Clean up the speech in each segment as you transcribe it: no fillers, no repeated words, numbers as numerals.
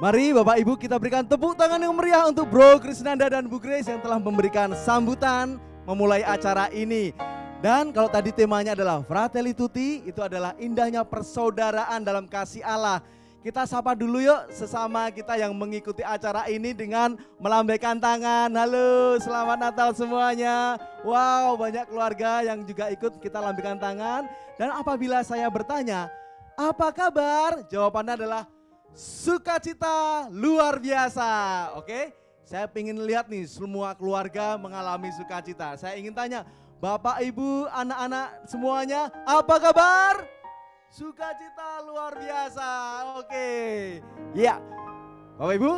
Mari Bapak Ibu kita berikan tepuk tangan yang meriah untuk Bro Krisnanda dan Bu Grace yang telah memberikan sambutan memulai acara ini. Dan kalau tadi temanya adalah Fratelli Tutti, itu adalah indahnya persaudaraan dalam kasih Allah. Kita sapa dulu yuk sesama kita yang mengikuti acara ini dengan melambaikan tangan. Halo, selamat Natal semuanya. Wow, banyak keluarga yang juga ikut kita lambaikan tangan. Dan apabila saya bertanya, apa kabar? Jawabannya adalah sukacita luar biasa. Oke, saya ingin lihat nih semua keluarga mengalami sukacita. Saya ingin tanya, Bapak, Ibu, anak-anak semuanya, apa kabar? Sukacita luar biasa. Oke, ya, Bapak Ibu,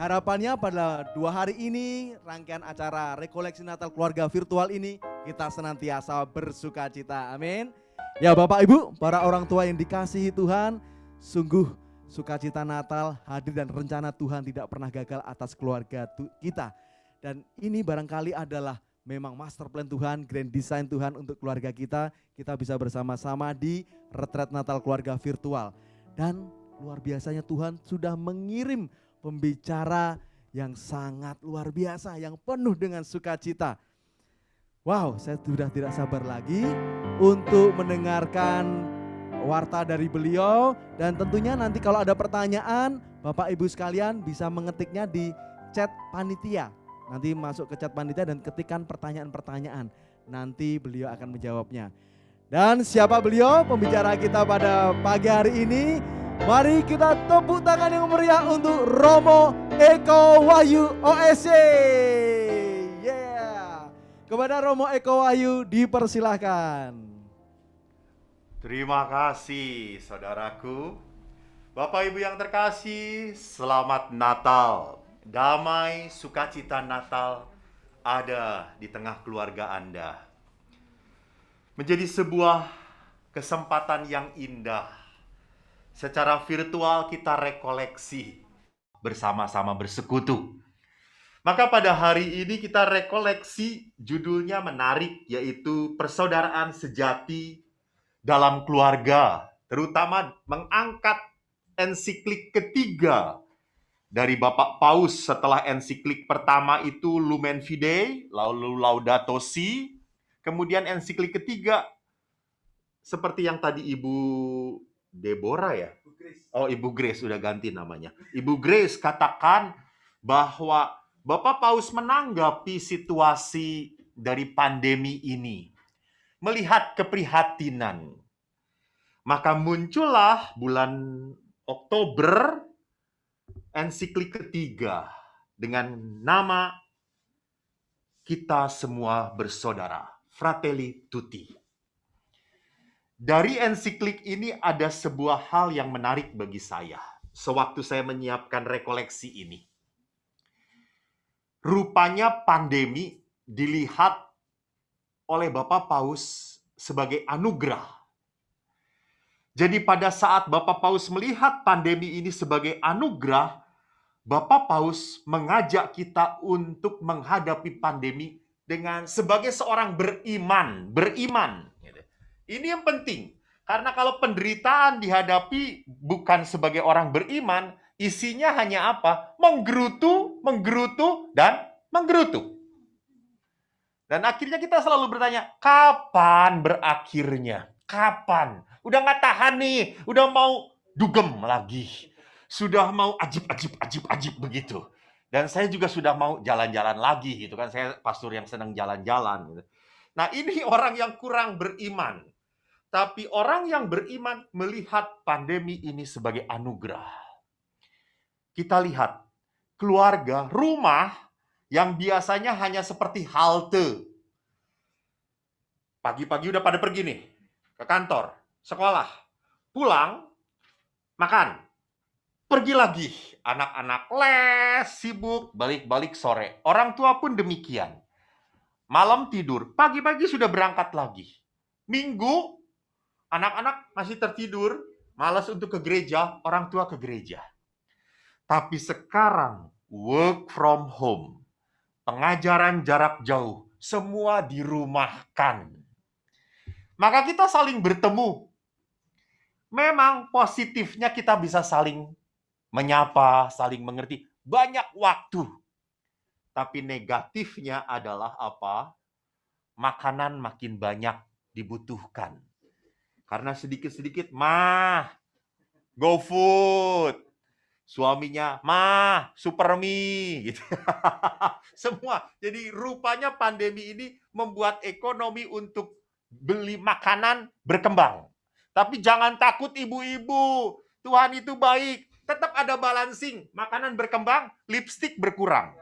harapannya pada 2 hari ini rangkaian acara rekoleksi Natal keluarga virtual ini kita senantiasa bersukacita. Amin. Ya Bapak Ibu, para orang tua yang dikasihi Tuhan, sungguh sukacita Natal hadir dan rencana Tuhan tidak pernah gagal atas keluarga kita. Dan ini barangkali adalah memang master plan Tuhan, grand design Tuhan untuk keluarga kita. Kita bisa bersama-sama di retret Natal keluarga virtual. Dan luar biasanya Tuhan sudah mengirim pembicara yang sangat luar biasa, yang penuh dengan sukacita. Wow, saya sudah tidak sabar lagi untuk mendengarkan warta dari beliau. Dan tentunya nanti kalau ada pertanyaan, Bapak Ibu sekalian bisa mengetiknya di chat panitia. Nanti masuk ke chat panitia dan ketikkan pertanyaan-pertanyaan. Nanti beliau akan menjawabnya. Dan siapa beliau pembicara kita pada pagi hari ini? Mari kita tepuk tangan yang meriah untuk Romo Eko Wahyu OSC. Yeah. Kepada Romo Eko Wahyu dipersilahkan. Terima kasih saudaraku. Bapak Ibu yang terkasih, selamat Natal. Damai sukacita Natal ada di tengah keluarga Anda. Menjadi sebuah kesempatan yang indah. Secara virtual kita rekoleksi, bersama-sama bersekutu. Maka pada hari ini kita rekoleksi, judulnya menarik, yaitu Persaudaraan Sejati dalam Keluarga, terutama mengangkat ensiklik ketiga dari Bapak Paus setelah ensiklik pertama itu Lumen Fidei, lalu Laudato Si, kemudian ensiklik ketiga seperti yang tadi Ibu Deborah ya? Oh, Ibu Grace sudah ganti namanya. Ibu Grace katakan bahwa Bapak Paus menanggapi situasi dari pandemi ini, melihat keprihatinan. Maka muncullah bulan Oktober ensiklik ketiga dengan nama Kita Semua Bersaudara, Fratelli Tutti. Dari ensiklik ini ada sebuah hal yang menarik bagi saya sewaktu saya menyiapkan rekoleksi ini. Rupanya pandemi dilihat oleh Bapak Paus sebagai anugerah. Jadi pada saat Bapak Paus melihat pandemi ini sebagai anugerah, Bapak Paus mengajak kita untuk menghadapi pandemi dengan sebagai seorang beriman. Ini yang penting. Karena kalau penderitaan dihadapi bukan sebagai orang beriman, isinya hanya apa? Menggerutu, dan menggerutu. Dan akhirnya kita selalu bertanya, kapan berakhirnya? Kapan? Udah nggak tahan nih, udah mau dugem lagi. Sudah mau ajib begitu. Dan saya juga sudah mau jalan-jalan lagi gitu kan. Saya pastor yang senang jalan-jalan gitu. Nah, ini orang yang kurang beriman. Tapi orang yang beriman melihat pandemi ini sebagai anugerah. Kita lihat keluarga, rumah yang biasanya hanya seperti halte. Pagi-pagi udah pada pergi nih ke kantor, sekolah, pulang, makan, pergi lagi. Anak-anak les, sibuk, balik-balik sore. Orang tua pun demikian. Malam tidur, pagi-pagi sudah berangkat lagi. Minggu, anak-anak masih tertidur, malas untuk ke gereja, orang tua ke gereja. Tapi sekarang, work from home, pengajaran jarak jauh, semua dirumahkan. Maka kita saling bertemu. Memang positifnya kita bisa saling menyapa, saling mengerti, banyak waktu. Tapi negatifnya adalah apa? Makanan makin banyak dibutuhkan. Karena sedikit-sedikit, mah, GoFood. Suaminya, mah, super mie. Gitu. Semua. Jadi rupanya pandemi ini membuat ekonomi untuk beli makanan berkembang. Tapi jangan takut ibu-ibu. Tuhan itu baik. Tetap ada balancing. Makanan berkembang, lipstik berkurang.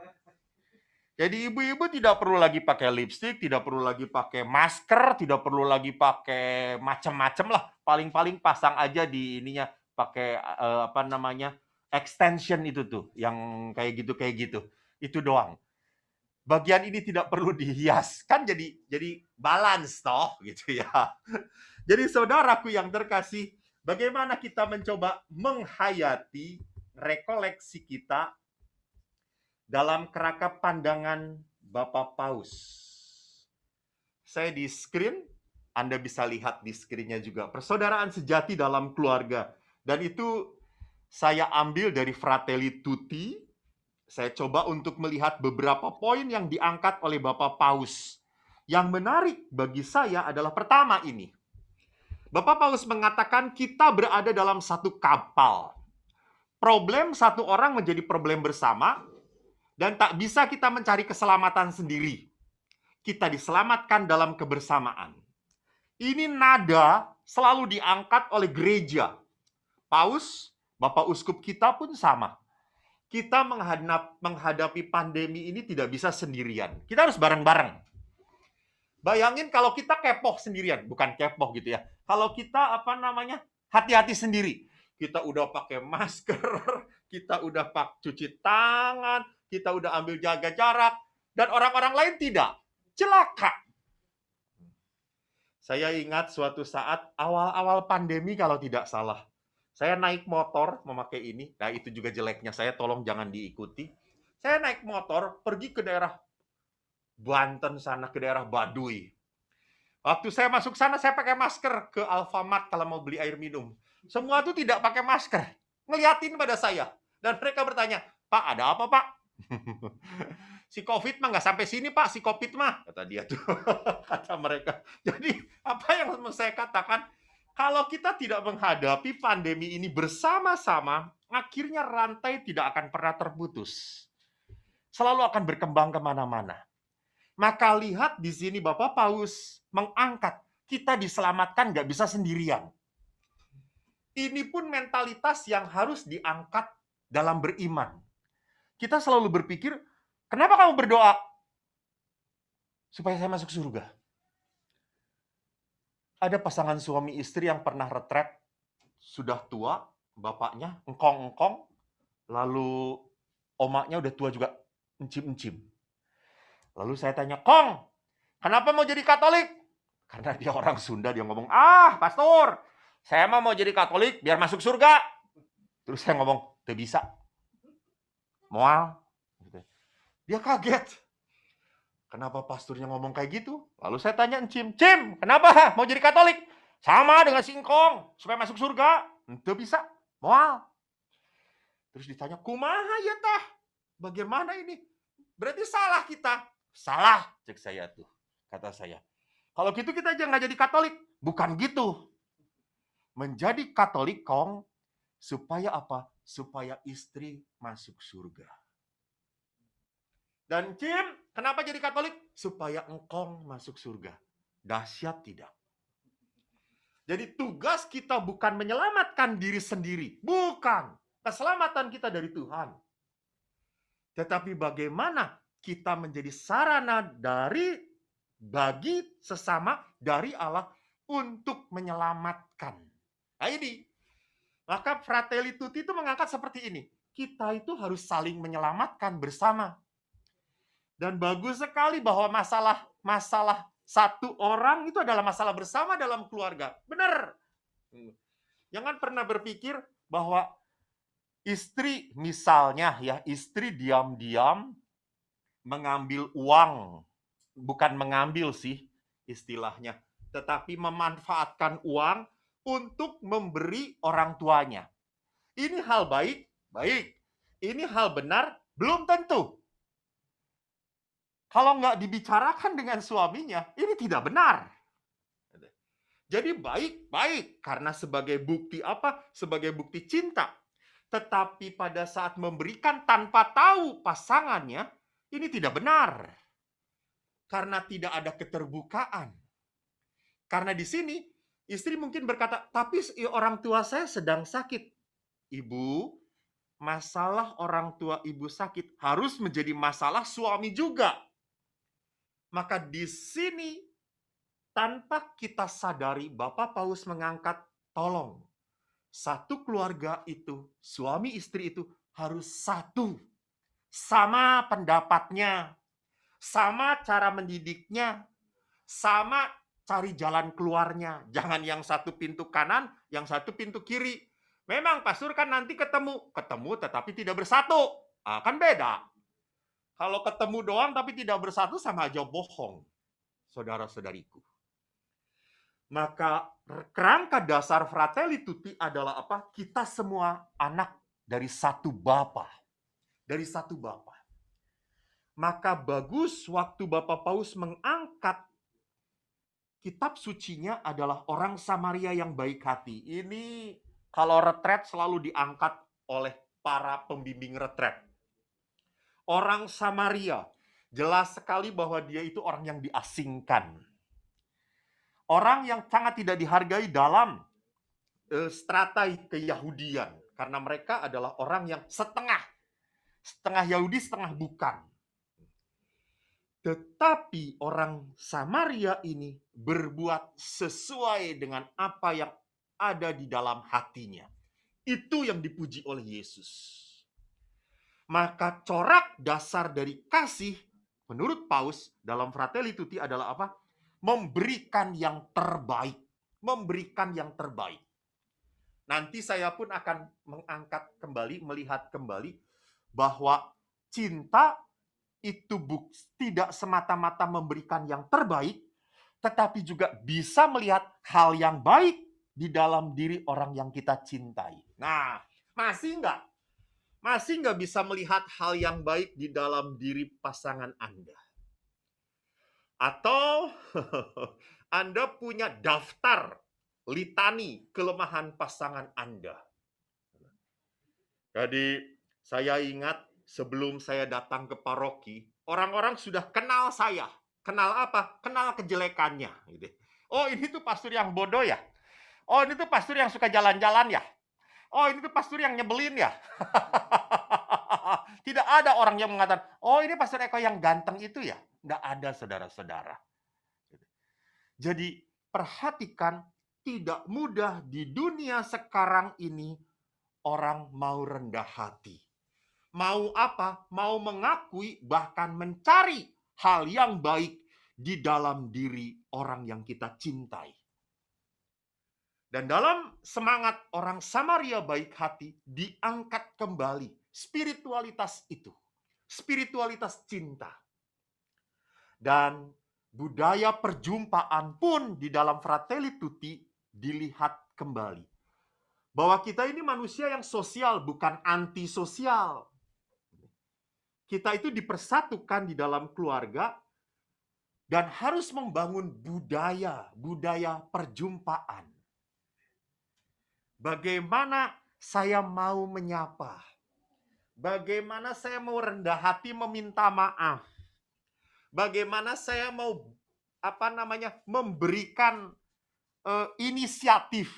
Jadi ibu-ibu tidak perlu lagi pakai lipstik, tidak perlu lagi pakai masker, tidak perlu lagi pakai macam-macam lah. Paling-paling pasang aja di ininya pakai apa namanya? Extension itu tuh, yang kayak gitu. Itu doang. Bagian ini tidak perlu dihias. Kan jadi balance toh gitu ya. Jadi saudaraku yang terkasih, bagaimana kita mencoba menghayati rekoleksi kita dalam kerangka pandangan Bapak Paus. Saya di screen, Anda bisa lihat di screen-nya juga. Persaudaraan sejati dalam keluarga. Dan itu saya ambil dari Fratelli Tutti. Saya coba untuk melihat beberapa poin yang diangkat oleh Bapak Paus. Yang menarik bagi saya adalah pertama ini. Bapak Paus mengatakan kita berada dalam satu kapal. Problem satu orang menjadi problem bersama, dan tak bisa kita mencari keselamatan sendiri. Kita diselamatkan dalam kebersamaan. Ini nada selalu diangkat oleh gereja. Paus, Bapak Uskup kita pun sama. Kita menghadapi pandemi ini tidak bisa sendirian. Kita harus bareng-bareng. Bayangin kalau kita kepoh sendirian. Bukan kepoh gitu ya. Kalau kita hati-hati sendiri. Kita udah pakai masker, kita udah cuci tangan, kita udah ambil jaga jarak, dan orang-orang lain tidak. Celaka. Saya ingat suatu saat awal-awal pandemi kalau tidak salah. Saya naik motor memakai ini. Nah, itu juga jeleknya saya, tolong jangan diikuti. Saya naik motor pergi ke daerah Banten sana, ke daerah Baduy. Waktu saya masuk sana, saya pakai masker ke Alfamart kalau mau beli air minum. Semua itu tidak pakai masker. Ngeliatin pada saya. Dan mereka bertanya, Pak, ada apa, Pak? Si COVID mah nggak sampai sini, Pak. Si COVID mah. Kata dia tuh. Kata mereka. Jadi, apa yang mau saya katakan? Kalau kita tidak menghadapi pandemi ini bersama-sama, akhirnya rantai tidak akan pernah terputus. Selalu akan berkembang kemana-mana. Maka lihat di sini Bapak Paus mengangkat, kita diselamatkan nggak bisa sendirian. Ini pun mentalitas yang harus diangkat dalam beriman. Kita selalu berpikir, kenapa kamu berdoa? Supaya saya masuk surga. Ada pasangan suami istri yang pernah retret, sudah tua, bapaknya engkong-engkong, lalu omaknya udah tua juga, encim-encim. Lalu saya tanya, Kong, kenapa mau jadi Katolik? Karena dia orang Sunda, dia ngomong, pastor, saya mau jadi Katolik biar masuk surga. Terus saya ngomong, tidak bisa. Moal. Dia kaget. Kenapa pasturnya ngomong kayak gitu? Lalu saya tanya Cim, kenapa mau jadi Katolik? Sama dengan singkong, supaya masuk surga. Tidak bisa, moal. Terus ditanya, kumaha ya tah? Bagaimana ini? Berarti salah kita. Salah, cek saya tuh, kata saya. Kalau gitu kita aja nggak jadi Katolik. Bukan gitu. Menjadi Katolik, Kong, supaya apa? Supaya istri masuk surga. Dan Cim, kenapa jadi Katolik? Supaya engkong masuk surga. Dahsyat tidak? Jadi tugas kita bukan menyelamatkan diri sendiri. Bukan. Keselamatan kita dari Tuhan. Tetapi bagaimana kita menjadi sarana bagi sesama dari Allah untuk menyelamatkan. Nah ini. Maka Fratelli Tutti itu mengangkat seperti ini. Kita itu harus saling menyelamatkan bersama. Dan bagus sekali bahwa masalah satu orang itu adalah masalah bersama dalam keluarga. Benar. Jangan pernah berpikir bahwa istri misalnya istri diam-diam mengambil uang. Bukan mengambil sih istilahnya. Tetapi memanfaatkan uang untuk memberi orang tuanya. Ini hal baik Baik, ini hal benar? Belum tentu. Kalau nggak dibicarakan dengan suaminya, ini tidak benar. Jadi baik-baik karena sebagai bukti apa? Sebagai bukti cinta. Tetapi pada saat memberikan tanpa tahu pasangannya, ini tidak benar. Karena tidak ada keterbukaan. Karena di sini istri mungkin berkata, tapi orang tua saya sedang sakit. Ibu, masalah orang tua ibu sakit harus menjadi masalah suami juga. Maka di sini tanpa kita sadari Bapak Paus mengangkat, tolong, satu keluarga itu, suami istri itu harus satu. Sama pendapatnya, sama cara mendidiknya, sama cari jalan keluarnya. Jangan yang satu pintu kanan, yang satu pintu kiri. Memang pastor kan nanti ketemu tetapi tidak bersatu. Kan beda. Kalau ketemu doang tapi tidak bersatu sama aja bohong. Saudara-saudariku. Maka kerangka dasar Fratelli Tutti adalah apa? Kita semua anak dari satu Bapa. Dari satu Bapa. Maka bagus waktu Bapak Paus mengangkat kitab sucinya adalah orang Samaria yang baik hati. Ini kalau retret selalu diangkat oleh para pembimbing retret. Orang Samaria, jelas sekali bahwa dia itu orang yang diasingkan. Orang yang sangat tidak dihargai dalam strata keyahudian. Karena mereka adalah orang yang setengah Yahudi, setengah bukan. Tetapi orang Samaria ini berbuat sesuai dengan apa yang ada di dalam hatinya. Itu yang dipuji oleh Yesus. Maka corak dasar dari kasih menurut Paus dalam Fratelli Tutti adalah apa? Memberikan yang terbaik. Memberikan yang terbaik. Nanti saya pun akan mengangkat kembali, melihat kembali bahwa cinta itu tidak semata-mata memberikan yang terbaik, tetapi juga bisa melihat hal yang baik di dalam diri orang yang kita cintai. Nah, masih nggak bisa melihat hal yang baik di dalam diri pasangan Anda? Atau Anda punya daftar litani kelemahan pasangan Anda. Jadi saya ingat sebelum saya datang ke paroki, orang-orang sudah kenal saya. Kenal apa? Kenal kejelekannya. Oh, ini tuh pastor yang bodoh ya? Oh, ini tuh pastor yang suka jalan-jalan ya? Oh, ini tuh pastor yang nyebelin ya? Tidak ada orang yang mengatakan, oh ini pastor Eko yang ganteng itu ya? Nggak ada, saudara-saudara. Jadi perhatikan, tidak mudah di dunia sekarang ini orang mau rendah hati. Mau apa? Mau mengakui, bahkan mencari hal yang baik di dalam diri orang yang kita cintai. Dan dalam semangat orang Samaria baik hati, diangkat kembali spiritualitas itu. Spiritualitas cinta. Dan budaya perjumpaan pun di dalam Fratelli Tutti dilihat kembali. Bahwa kita ini manusia yang sosial, bukan antisosial. Kita itu dipersatukan di dalam keluarga dan harus membangun budaya perjumpaan. Bagaimana saya mau menyapa? Bagaimana saya mau rendah hati meminta maaf? Bagaimana saya mau memberikan inisiatif?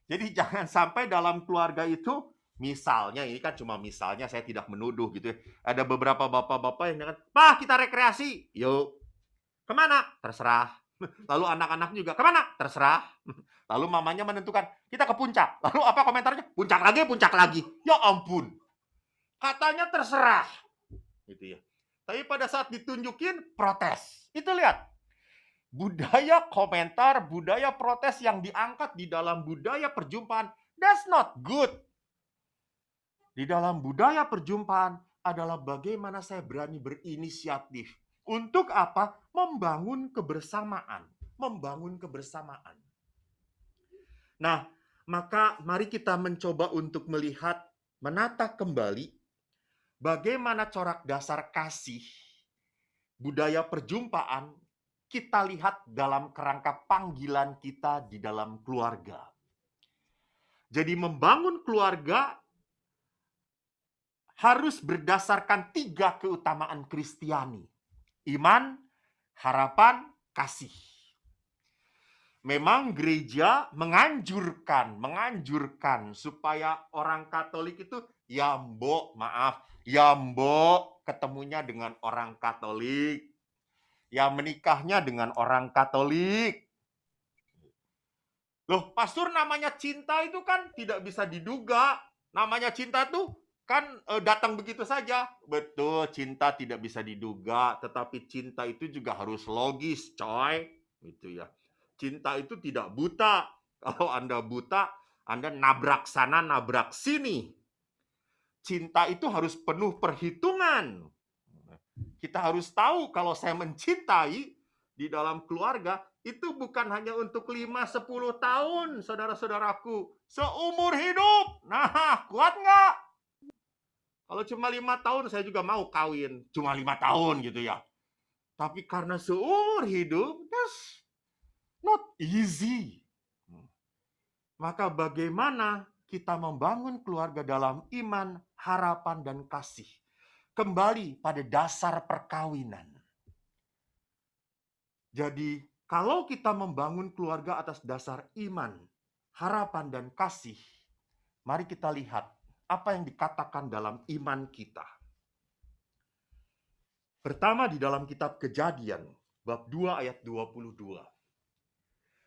Jadi jangan sampai dalam keluarga itu, misalnya, ini kan cuma misalnya, saya tidak menuduh gitu ya. Ada beberapa bapak-bapak yang bilang, "Pak, kita rekreasi." Yuk. Kemana? Terserah. Lalu anak-anak juga, kemana? Terserah. Lalu mamanya menentukan, kita ke puncak. Lalu apa komentarnya? Puncak lagi. Ya ampun. Katanya terserah. Gitu ya. Tapi pada saat ditunjukin, protes. Itu lihat. Budaya komentar, budaya protes yang diangkat di dalam budaya perjumpaan, that's not good. Di dalam budaya perjumpaan adalah bagaimana saya berani berinisiatif. Untuk apa? Membangun kebersamaan. Membangun kebersamaan. Nah, maka mari kita mencoba untuk melihat menata kembali bagaimana corak dasar kasih, budaya perjumpaan, kita lihat dalam kerangka panggilan kita di dalam keluarga. Jadi membangun keluarga harus berdasarkan 3 keutamaan Kristiani. Iman, harapan, kasih. Memang gereja menganjurkan supaya orang Katolik itu ya mbok ketemunya dengan orang Katolik, ya menikahnya dengan orang Katolik. Loh, pastor, namanya cinta itu kan tidak bisa diduga. Namanya cinta tuh kan datang begitu saja. Betul, cinta tidak bisa diduga, tetapi cinta itu juga harus logis, coy. Gitu ya. Cinta itu tidak buta. Kalau Anda buta, Anda nabrak sana, nabrak sini. Cinta itu harus penuh perhitungan. Kita harus tahu kalau saya mencintai di dalam keluarga, itu bukan hanya untuk 5-10 tahun, saudara-saudaraku. Seumur hidup. Nah, kuat nggak? Kalau cuma 5 tahun, saya juga mau kawin. Cuma 5 tahun gitu ya. Tapi karena seumur hidup, that's not easy. Maka bagaimana kita membangun keluarga dalam iman, harapan, dan kasih? Kembali pada dasar perkawinan. Jadi, kalau kita membangun keluarga atas dasar iman, harapan, dan kasih, mari kita lihat apa yang dikatakan dalam iman kita. Pertama di dalam kitab Kejadian, bab 2 ayat 22.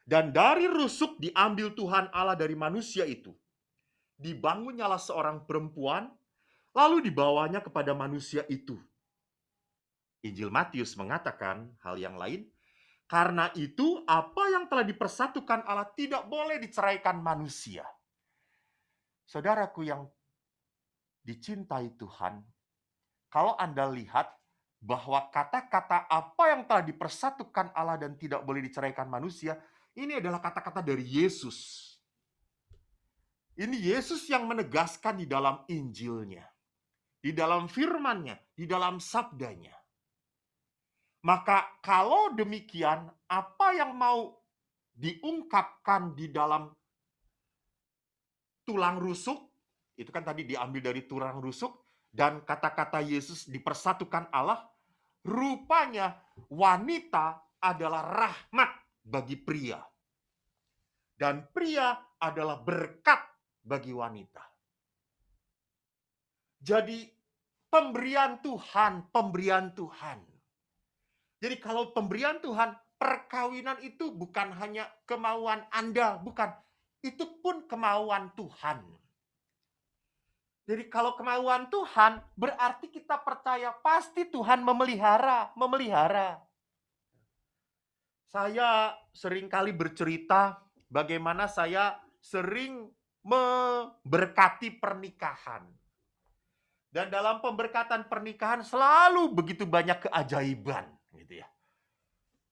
Dan dari rusuk diambil Tuhan Allah dari manusia itu, dibangunnyalah seorang perempuan, lalu dibawanya kepada manusia itu. Injil Matius mengatakan hal yang lain, karena itu apa yang telah dipersatukan Allah tidak boleh diceraikan manusia. Saudaraku yang dicintai Tuhan, kalau Anda lihat bahwa kata-kata apa yang telah dipersatukan Allah dan tidak boleh diceraikan manusia, ini adalah kata-kata dari Yesus. Ini Yesus yang menegaskan di dalam Injilnya, di dalam firman-Nya, di dalam sabdanya. Maka kalau demikian, apa yang mau diungkapkan di dalam tulang rusuk, itu kan tadi diambil dari tulang rusuk, dan kata-kata Yesus dipersatukan Allah, rupanya wanita adalah rahmat bagi pria. Dan pria adalah berkat bagi wanita. Jadi pemberian Tuhan. Jadi kalau pemberian Tuhan, perkawinan itu bukan hanya kemauan Anda, bukan. Itu pun kemauan Tuhan. Jadi kalau kemauan Tuhan, berarti kita percaya pasti Tuhan memelihara. Saya seringkali bercerita bagaimana saya sering memberkati pernikahan. Dan dalam pemberkatan pernikahan selalu begitu banyak keajaiban, gitu ya.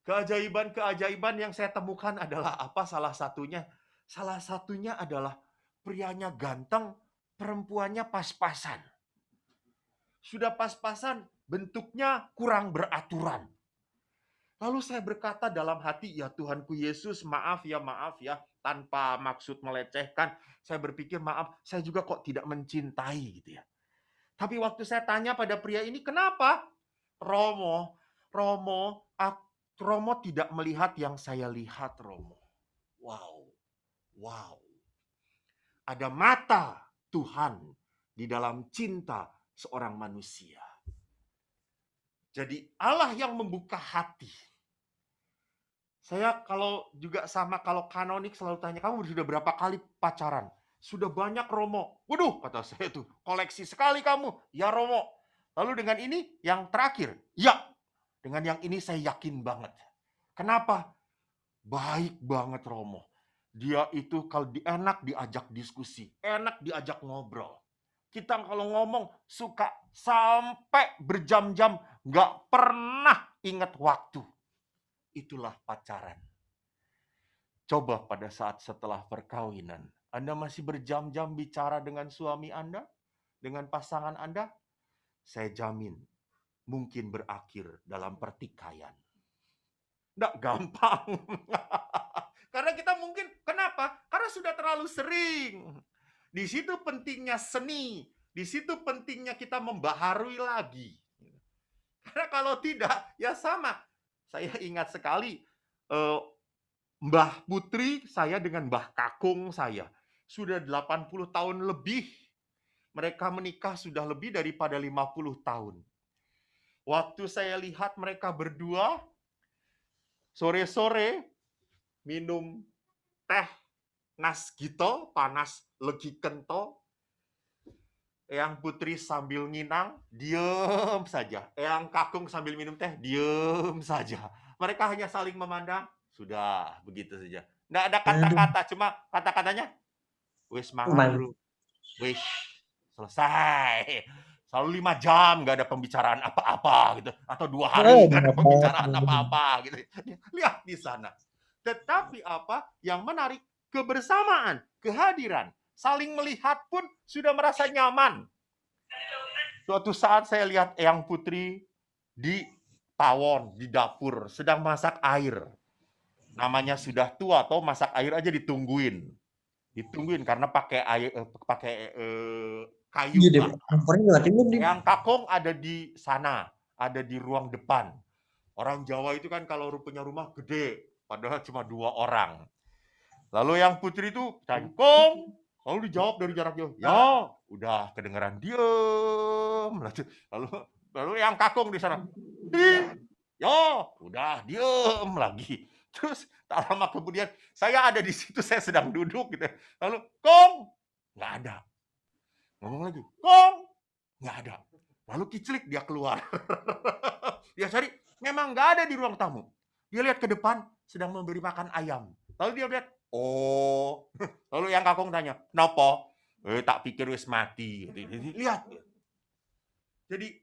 Keajaiban yang saya temukan adalah apa? Salah satunya adalah prianya ganteng, perempuannya pas-pasan. Sudah pas-pasan, bentuknya kurang beraturan. Lalu saya berkata dalam hati, ya Tuhanku Yesus, maaf ya, tanpa maksud melecehkan. Saya berpikir, maaf, saya juga kok tidak mencintai gitu ya. Tapi waktu saya tanya pada pria ini, kenapa? Romo tidak melihat yang saya lihat, Romo. Wow. Ada mata Tuhan di dalam cinta seorang manusia. Jadi Allah yang membuka hati. Saya kalau kanonik selalu tanya, kamu sudah berapa kali pacaran? Sudah banyak, Romo. Waduh, kata saya tuh, koleksi sekali kamu. Ya, Romo. Lalu dengan ini yang terakhir. Ya, dengan yang ini saya yakin banget. Kenapa? Baik banget, Romo. Dia itu kalau enak diajak diskusi, enak diajak ngobrol. Kita kalau ngomong suka sampai berjam-jam, nggak pernah ingat waktu. Itulah pacaran. Coba pada saat setelah perkawinan, Anda masih berjam-jam bicara dengan suami Anda? dengan pasangan Anda, saya jamin mungkin berakhir dalam pertikaian. Nggak gampang. Karena kita mungkin, kenapa? Karena sudah terlalu sering. Di situ pentingnya seni. Di situ pentingnya kita membaharui lagi. Karena kalau tidak, ya sama. Saya ingat sekali, Mbah Putri saya dengan Mbah Kakung saya. Sudah 80 tahun lebih. Mereka menikah sudah lebih daripada 50 tahun. Waktu saya lihat mereka berdua, sore-sore minum teh nasgito, panas legi kento. Eyang Putri sambil nginang, diem saja. Eyang Kakung sambil minum teh, diem saja. Mereka hanya saling memandang, sudah begitu saja. Nggak ada Aduh, kata-kata, cuma kata-katanya, wis mangan man. bro, wis selesai. Selalu 5 jam nggak ada pembicaraan apa-apa gitu, atau 2 hari nggak ada Benar banget. pembicaraan apa-apa gitu. Lihat di sana. Tetapi apa yang menarik? Kebersamaan, kehadiran, saling melihat pun sudah merasa nyaman. Suatu saat saya lihat Eyang Putri di tawon, di dapur, sedang masak air. Namanya sudah tua, atau masak air aja ditungguin. Ditungguin karena pakai air, kayu Iya deh, bakar. kompornya dimatiin deh. Eyang Kakung ada di sana, ada di ruang depan. Orang Jawa itu kan kalau punya rumah gede, padahal cuma 2 orang. Lalu yang Putri itu cangkong, lalu dijawab dari jarak jauh, ya udah kedengeran diem. Lalu yang Kakung di sana, ya udah diem lagi. Terus tak lama kemudian saya ada di situ, saya sedang duduk gitu. Lalu Kong, nggak ada. Ngomong lagi, Kong, nggak ada. Lalu kiclik dia keluar. Dia cari, memang nggak ada di ruang tamu. Dia lihat ke depan, sedang memberi makan ayam. Lalu dia lihat, oh. Lalu yang Kakung tanya, kenapa? Tak pikir wis mati. Lihat. Jadi,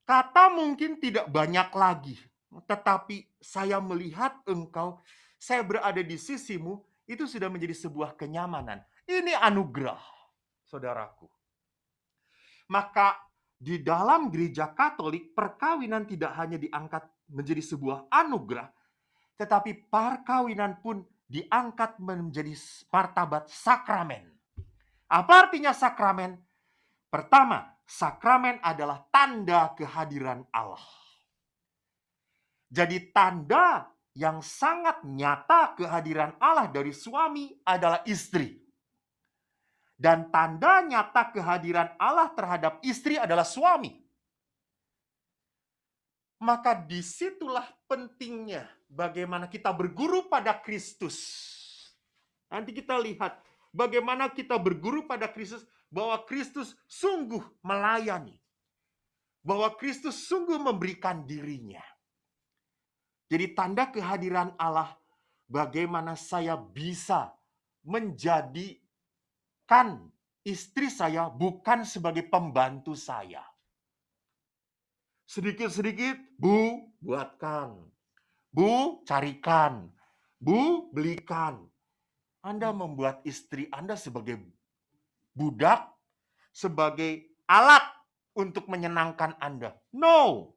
kata mungkin tidak banyak lagi. Tetapi saya melihat engkau, saya berada di sisimu, itu sudah menjadi sebuah kenyamanan. Ini anugerah, saudaraku. Maka di dalam gereja Katolik, perkawinan tidak hanya diangkat menjadi sebuah anugerah, tetapi perkawinan pun diangkat menjadi martabat sakramen. Apa artinya sakramen? Pertama, sakramen adalah tanda kehadiran Allah. Jadi tanda yang sangat nyata kehadiran Allah dari suami adalah istri. Dan tanda nyata kehadiran Allah terhadap istri adalah suami. Maka disitulah pentingnya bagaimana kita berguru pada Kristus. Nanti kita lihat bagaimana kita berguru pada Kristus, bahwa Kristus sungguh melayani. Bahwa Kristus sungguh memberikan dirinya. Jadi tanda kehadiran Allah, bagaimana saya bisa menjadikan istri saya bukan sebagai pembantu saya. Sedikit-sedikit, Bu, buatkan. Bu, carikan. Bu, belikan. Anda membuat istri Anda sebagai budak, sebagai alat untuk menyenangkan Anda. No.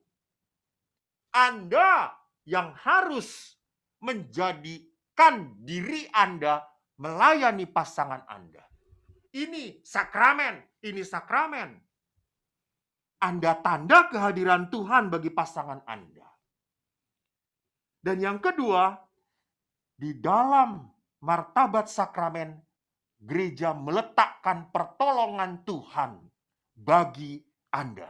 Anda yang harus menjadikan diri Anda melayani pasangan Anda. Ini sakramen, ini sakramen. Anda tanda kehadiran Tuhan bagi pasangan Anda. Dan yang kedua, di dalam martabat sakramen, gereja meletakkan pertolongan Tuhan bagi Anda.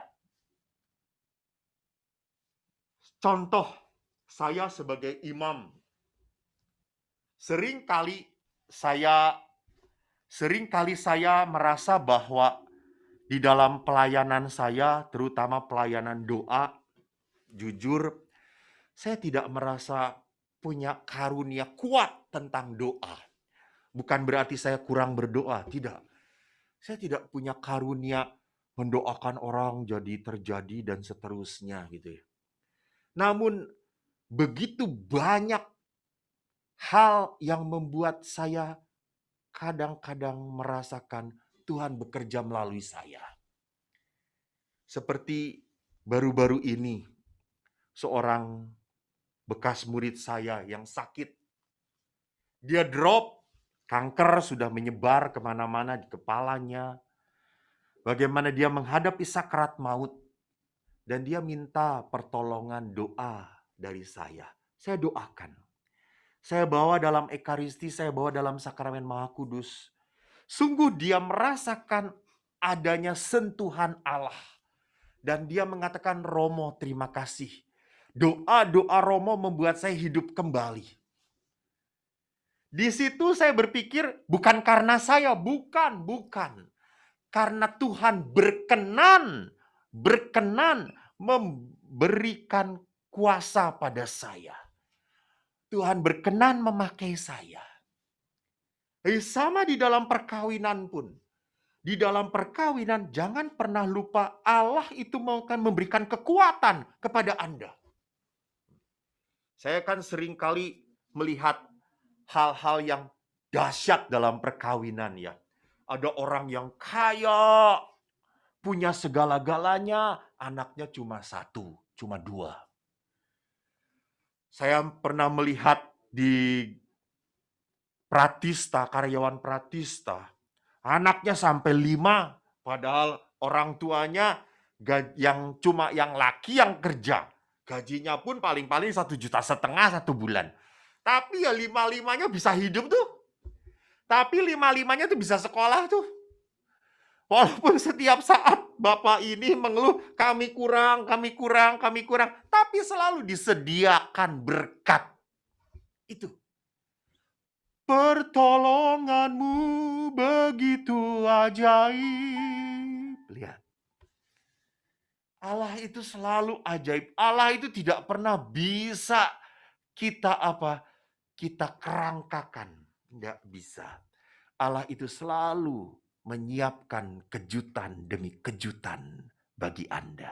Contoh, saya sebagai imam, seringkali saya merasa bahwa di dalam pelayanan saya, terutama pelayanan doa, jujur, saya tidak merasa punya karunia kuat tentang doa. Bukan berarti saya kurang berdoa, tidak. Saya tidak punya karunia mendoakan orang jadi terjadi dan seterusnya gitu ya. Namun begitu banyak hal yang membuat saya kadang-kadang merasakan Tuhan bekerja melalui saya. Seperti baru-baru ini, seorang bekas murid saya yang sakit. Dia drop, kanker sudah menyebar kemana-mana di kepalanya. Bagaimana dia menghadapi sakrat maut. Dan dia minta pertolongan doa dari saya. Saya doakan. Saya bawa dalam Ekaristi, saya bawa dalam Sakramen Maha Kudus. Sungguh dia merasakan adanya sentuhan Allah. Dan dia mengatakan, Romo terima kasih. Doa-doa Romo membuat saya hidup kembali. Di situ saya berpikir, bukan karena saya, bukan. Karena Tuhan berkenan memberikan kuasa pada saya. Tuhan berkenan memakai saya. Sama di dalam perkawinan pun. Di dalam perkawinan jangan pernah lupa Allah itu akan memberikan kekuatan kepada Anda. Saya kan seringkali melihat hal-hal yang dahsyat dalam perkawinan ya. Ada orang yang kaya, punya segala-galanya, anaknya cuma satu, cuma dua. Saya pernah melihat di Pratista, karyawan Pratista, anaknya sampai 5, padahal orang tuanya yang cuma yang laki yang kerja. Gajinya pun paling-paling 1,5 juta satu bulan. Tapi ya 5-5-nya bisa hidup tuh. Tapi 5-5-nya tuh bisa sekolah tuh. Walaupun setiap saat bapak ini mengeluh, kami kurang. Tapi selalu disediakan berkat. Itu. Pertolonganmu begitu ajaib. Lihat. Allah itu selalu ajaib. Allah itu tidak pernah bisa kita kerangkakan. Tidak bisa. Allah itu selalu menyiapkan kejutan demi kejutan bagi Anda.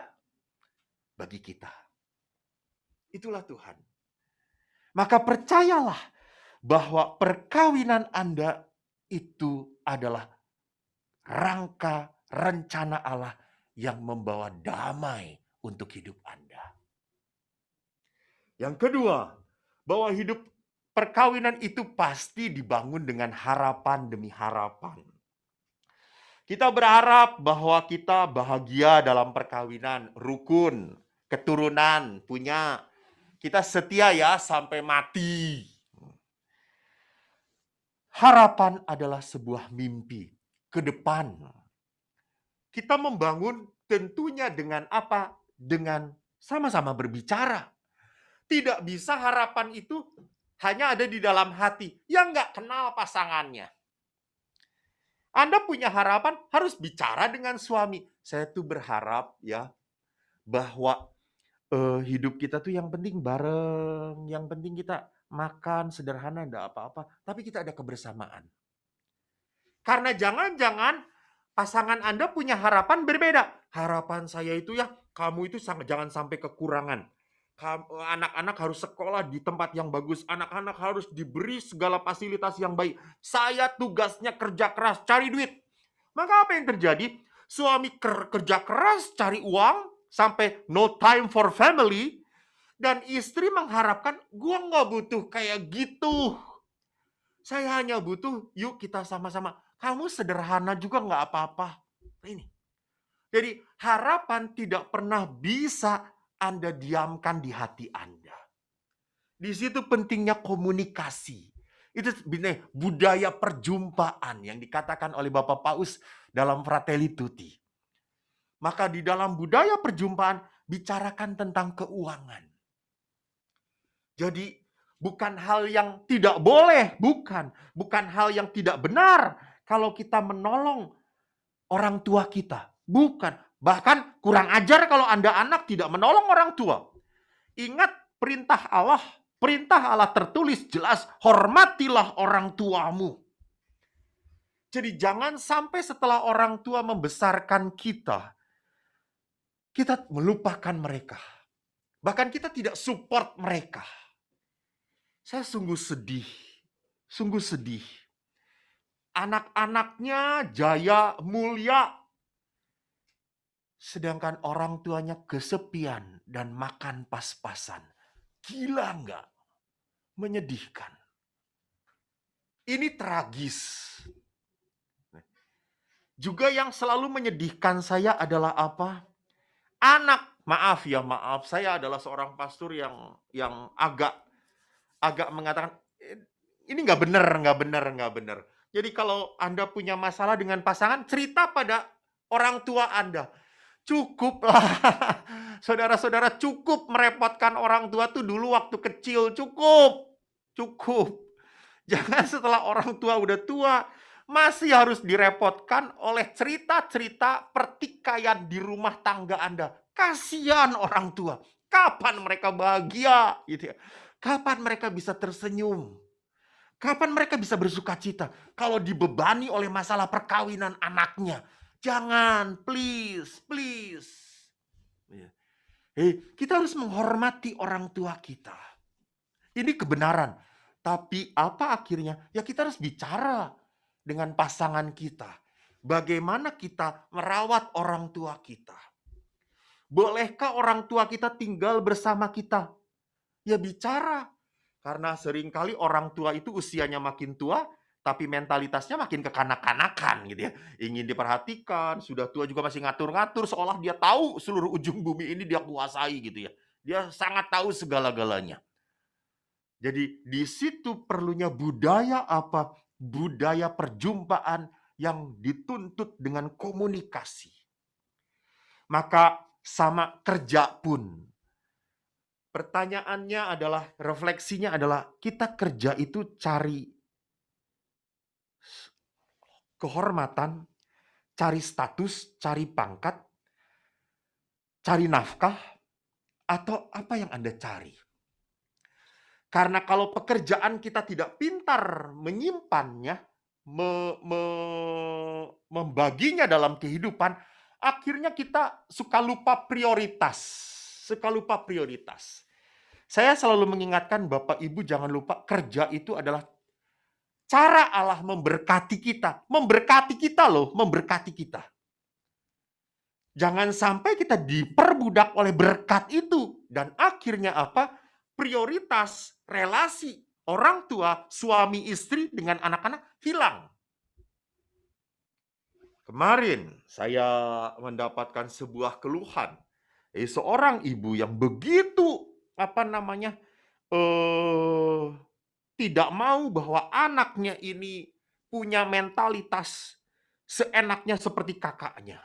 Bagi kita. Itulah Tuhan. Maka percayalah bahwa perkawinan Anda itu adalah rangka rencana Allah yang membawa damai untuk hidup Anda. Yang kedua, bahwa hidup perkawinan itu pasti dibangun dengan harapan demi harapan. Kita berharap bahwa kita bahagia dalam perkawinan, rukun, keturunan, punya. Kita setia ya sampai mati. Harapan adalah sebuah mimpi ke depan. Kita membangun tentunya dengan apa? Dengan sama-sama berbicara. Tidak bisa harapan itu hanya ada di dalam hati yang nggak kenal pasangannya. Anda punya harapan harus bicara dengan suami. Saya tuh berharap ya bahwa hidup kita tuh yang penting bareng, yang penting kita makan sederhana, enggak apa-apa, tapi kita ada kebersamaan. Karena jangan-jangan pasangan Anda punya harapan berbeda. Harapan saya itu ya, kamu itu jangan sampai kekurangan. Anak-anak harus sekolah di tempat yang bagus. Anak-anak harus diberi segala fasilitas yang baik. Saya tugasnya kerja keras, cari duit. Maka apa yang terjadi? Suami kerja keras, cari uang, sampai no time for family. Dan istri mengharapkan, gue nggak butuh kayak gitu. Saya hanya butuh, yuk kita sama-sama. Kamu sederhana juga nggak apa-apa. Ini. Jadi harapan tidak pernah bisa Anda diamkan di hati Anda. Di situ pentingnya komunikasi. Itu budaya perjumpaan yang dikatakan oleh Bapak Paus dalam Fratelli Tutti. Maka di dalam budaya perjumpaan bicarakan tentang keuangan. Jadi bukan hal yang tidak boleh, bukan hal yang tidak benar kalau kita menolong orang tua kita. Bukan, bahkan kurang ajar kalau Anda anak tidak menolong orang tua. Ingat perintah Allah tertulis jelas, hormatilah orang tuamu. Jadi jangan sampai setelah orang tua membesarkan kita melupakan mereka. Bahkan kita tidak support mereka. Saya sungguh sedih. anak-anaknya jaya, mulia, sedangkan orang tuanya kesepian dan makan pas-pasan. Gila nggak? Menyedihkan. Ini tragis. Juga yang selalu menyedihkan saya adalah apa? Anak, maaf ya, maaf. Saya adalah seorang pastor yang agak mengatakan ini nggak benar, nggak benar, nggak benar. Jadi kalau Anda punya masalah dengan pasangan, cerita pada orang tua Anda. Cukuplah, saudara-saudara, cukup merepotkan orang tua tuh dulu waktu kecil, cukup, cukup. Jangan setelah orang tua udah tua, masih harus direpotkan oleh cerita-cerita pertikaian di rumah tangga Anda. Kasihan orang tua. Kapan mereka bahagia? Gitu ya. Kapan mereka bisa tersenyum? Kapan mereka bisa bersuka cita? Kalau dibebani oleh masalah perkawinan anaknya. Jangan, please, please. Kita harus menghormati orang tua kita. Ini kebenaran. Tapi apa akhirnya? Ya kita harus bicara dengan pasangan kita. Bagaimana kita merawat orang tua kita? Bolehkah orang tua kita tinggal bersama kita? Ya bicara. Karena seringkali orang tua itu usianya makin tua, tapi mentalitasnya makin kekanak-kanakan gitu ya. Ingin diperhatikan, sudah tua juga masih ngatur-ngatur, seolah dia tahu seluruh ujung bumi ini dia kuasai gitu ya. Dia sangat tahu segala-galanya. Jadi di situ perlunya budaya apa? Budaya perjumpaan yang dituntut dengan komunikasi. Maka sama kerja pun. Pertanyaannya adalah, refleksinya adalah, kita kerja itu cari kehormatan, cari status, cari pangkat, cari nafkah, atau apa yang Anda cari? Karena kalau pekerjaan kita tidak pintar menyimpannya, membaginya dalam kehidupan, akhirnya kita suka lupa prioritas. Suka lupa prioritas. Saya selalu mengingatkan Bapak Ibu jangan lupa kerja itu adalah cara Allah memberkati kita. Memberkati kita loh, memberkati kita. Jangan sampai kita diperbudak oleh berkat itu. Dan akhirnya apa? Prioritas relasi orang tua, suami istri dengan anak-anak hilang. Kemarin saya mendapatkan sebuah keluhan. Seorang ibu yang begitu tidak mau bahwa anaknya ini punya mentalitas seenaknya seperti kakaknya.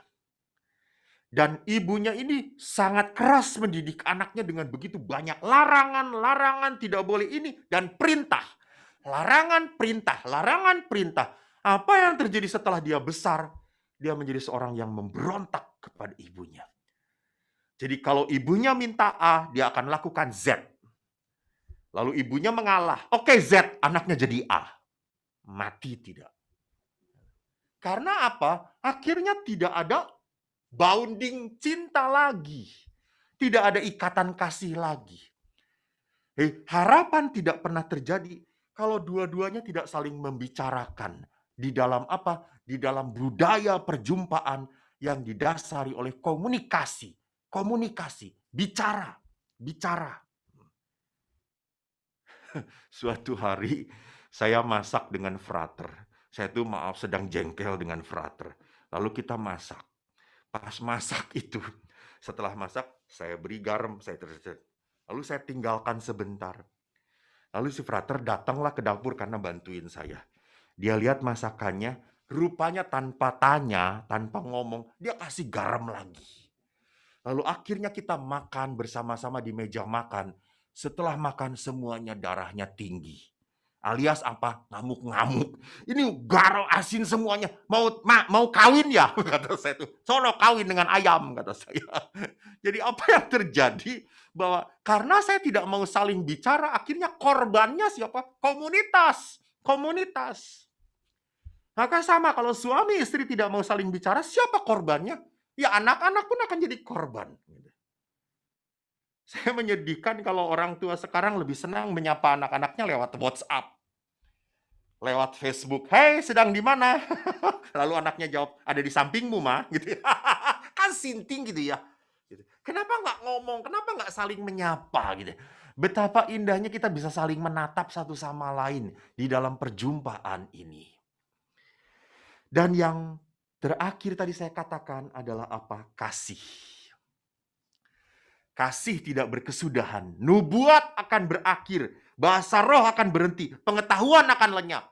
Dan ibunya ini sangat keras mendidik anaknya dengan begitu banyak larangan, tidak boleh ini, dan perintah. Larangan, perintah, larangan, perintah. Apa yang terjadi setelah dia besar? Dia menjadi seorang yang memberontak kepada ibunya. Jadi kalau ibunya minta A, dia akan lakukan Z. Lalu ibunya mengalah. Oke Z, anaknya jadi A. Mati tidak. Karena apa? Akhirnya tidak ada bounding cinta lagi. Tidak ada ikatan kasih lagi. Harapan tidak pernah terjadi kalau dua-duanya tidak saling membicarakan. Di dalam apa? Di dalam budaya perjumpaan yang didasari oleh komunikasi. Komunikasi, bicara, bicara. Suatu hari saya masak dengan frater. Saya tuh maaf sedang jengkel dengan frater. Lalu kita masak. Pas masak itu, setelah masak saya beri garam, lalu saya tinggalkan sebentar. Lalu si frater datanglah ke dapur karena bantuin saya. Dia lihat masakannya, rupanya tanpa tanya, tanpa ngomong, dia kasih garam lagi. Lalu akhirnya kita makan bersama-sama di meja makan. Setelah makan semuanya darahnya tinggi. Alias apa? Ngamuk-ngamuk. Ini garam asin semuanya. Mau kawin ya? Kata saya tuh. Sono kawin dengan ayam, kata saya. Jadi apa yang terjadi? Bahwa karena saya tidak mau saling bicara, akhirnya korbannya siapa? Komunitas. Komunitas. Maka sama kalau suami istri tidak mau saling bicara, siapa korbannya? Ya anak-anak pun akan jadi korban. Saya menyedihkan kalau orang tua sekarang lebih senang menyapa anak-anaknya lewat WhatsApp. lewat Facebook, "Hei, sedang di mana?" Lalu anaknya jawab, "Ada di sampingmu, Ma." Gitu ya. Kan sinting gitu ya. Gitu. Kenapa nggak ngomong? Kenapa nggak saling menyapa gitu? Betapa indahnya kita bisa saling menatap satu sama lain di dalam perjumpaan ini. Dan yang terakhir tadi saya katakan adalah apa? Kasih. Kasih tidak berkesudahan. Nubuat akan berakhir. Bahasa roh akan berhenti. Pengetahuan akan lenyap.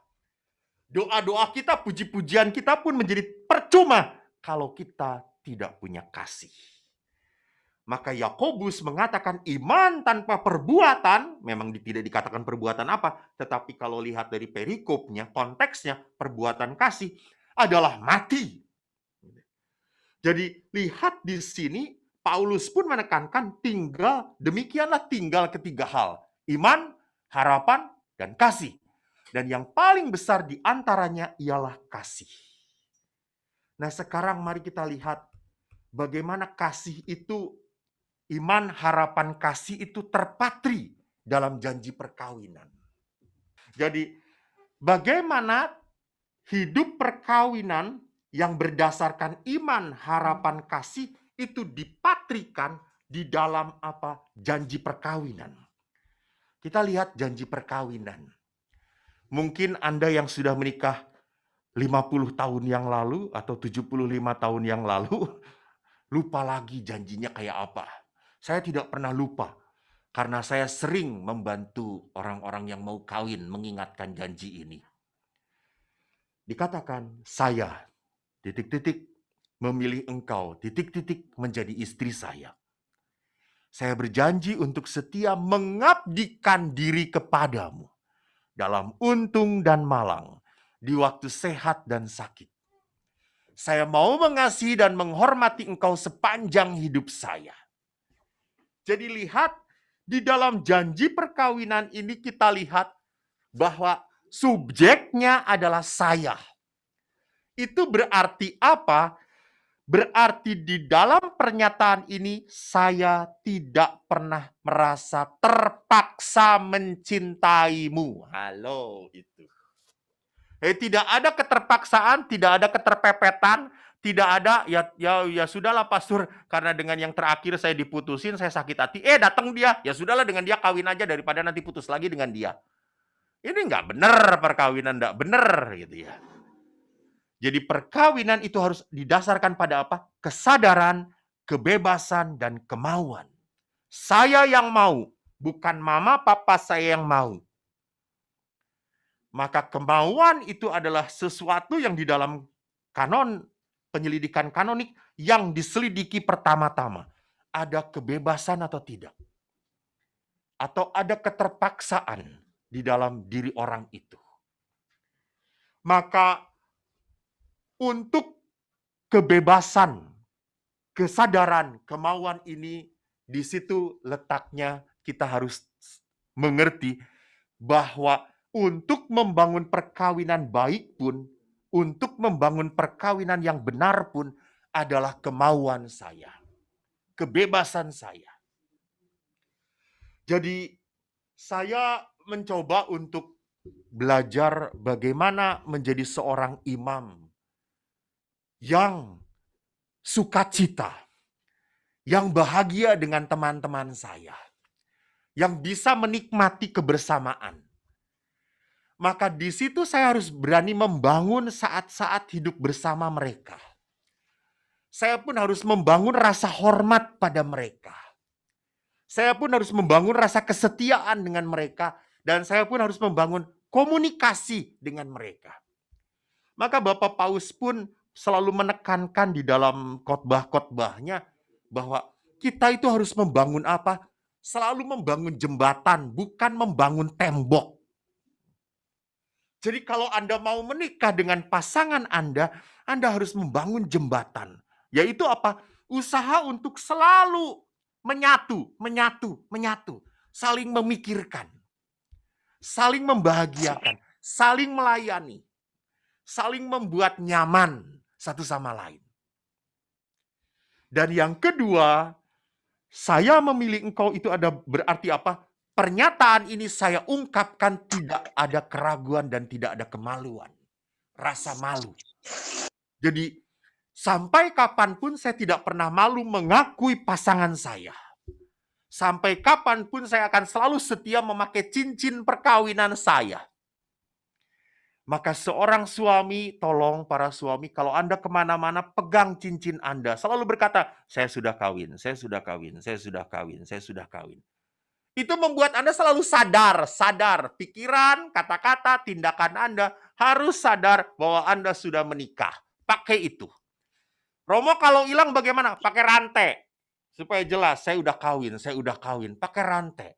Doa-doa kita, puji-pujian kita pun menjadi percuma kalau kita tidak punya kasih. Maka Yakobus mengatakan iman tanpa perbuatan, memang tidak dikatakan perbuatan apa, tetapi kalau lihat dari perikopnya, konteksnya, perbuatan kasih adalah mati. Jadi lihat di sini, Paulus pun menekankan demikianlah tinggal ketiga hal. Iman, harapan, dan kasih. Dan yang paling besar di antaranya ialah kasih. Nah sekarang mari kita lihat bagaimana kasih itu, iman, harapan, kasih itu terpatri dalam janji perkawinan. Jadi bagaimana hidup perkawinan yang berdasarkan iman, harapan, kasih itu dipatrikan di dalam apa? Janji perkawinan. Kita lihat janji perkawinan. Mungkin Anda yang sudah menikah 50 tahun yang lalu atau 75 tahun yang lalu, lupa lagi janjinya kayak apa. Saya tidak pernah lupa, karena saya sering membantu orang-orang yang mau kawin mengingatkan janji ini. Dikatakan, saya, titik-titik, memilih engkau, titik-titik, menjadi istri saya. Saya berjanji untuk setia mengabdikan diri kepadamu dalam untung dan malang, di waktu sehat dan sakit. Saya mau mengasihi dan menghormati engkau sepanjang hidup saya. Jadi lihat, di dalam janji perkawinan ini kita lihat bahwa subjeknya adalah saya. Itu berarti apa? Berarti di dalam pernyataan ini saya tidak pernah merasa terpaksa mencintaimu. Halo, itu. Tidak ada keterpaksaan, tidak ada keterpepetan, tidak ada ya sudahlah pastor, karena dengan yang terakhir saya diputusin, saya sakit hati. Datang dia, ya sudahlah dengan dia kawin aja daripada nanti putus lagi dengan dia. Ini nggak benar, perkawinan nggak benar gitu ya. Jadi perkawinan itu harus didasarkan pada apa? Kesadaran, kebebasan, dan kemauan. Saya yang mau, bukan mama papa saya yang mau. Maka kemauan itu adalah sesuatu yang di dalam kanon, penyelidikan kanonik yang diselidiki pertama-tama. Ada kebebasan atau tidak? Atau ada keterpaksaan di dalam diri orang itu? Maka untuk kebebasan, kesadaran, kemauan ini, di situ letaknya kita harus mengerti bahwa untuk membangun perkawinan baik pun, untuk membangun perkawinan yang benar pun adalah kemauan saya, kebebasan saya. Jadi saya mencoba untuk belajar bagaimana menjadi seorang imam yang sukacita, yang bahagia dengan teman-teman saya, yang bisa menikmati kebersamaan. Maka di situ saya harus berani membangun saat-saat hidup bersama mereka. Saya pun harus membangun rasa hormat pada mereka. Saya pun harus membangun rasa kesetiaan dengan mereka. Dan saya pun harus membangun komunikasi dengan mereka. Maka Bapak Paus pun selalu menekankan di dalam khotbah-khotbahnya bahwa kita itu harus membangun apa? Selalu membangun jembatan, bukan membangun tembok. Jadi kalau Anda mau menikah dengan pasangan Anda harus membangun jembatan. Yaitu apa? Usaha untuk selalu menyatu. Saling memikirkan. Saling membahagiakan. Saling melayani. Saling membuat nyaman satu sama lain. Dan yang kedua, saya memilih engkau itu ada berarti apa? pernyataan ini saya ungkapkan tidak ada keraguan dan tidak ada kemaluan. Rasa malu. Jadi sampai kapanpun saya tidak pernah malu mengakui pasangan saya. Sampai kapanpun saya akan selalu setia memakai cincin perkawinan saya. Maka seorang suami, tolong para suami, kalau Anda kemana-mana, pegang cincin Anda. Selalu berkata, saya sudah kawin, saya sudah kawin, saya sudah kawin, saya sudah kawin. Itu membuat Anda selalu sadar. Pikiran, kata-kata, tindakan Anda harus sadar bahwa Anda sudah menikah. Pakai itu. Romo kalau hilang bagaimana? Pakai rantai. Supaya jelas, saya udah kawin. Pakai rantai.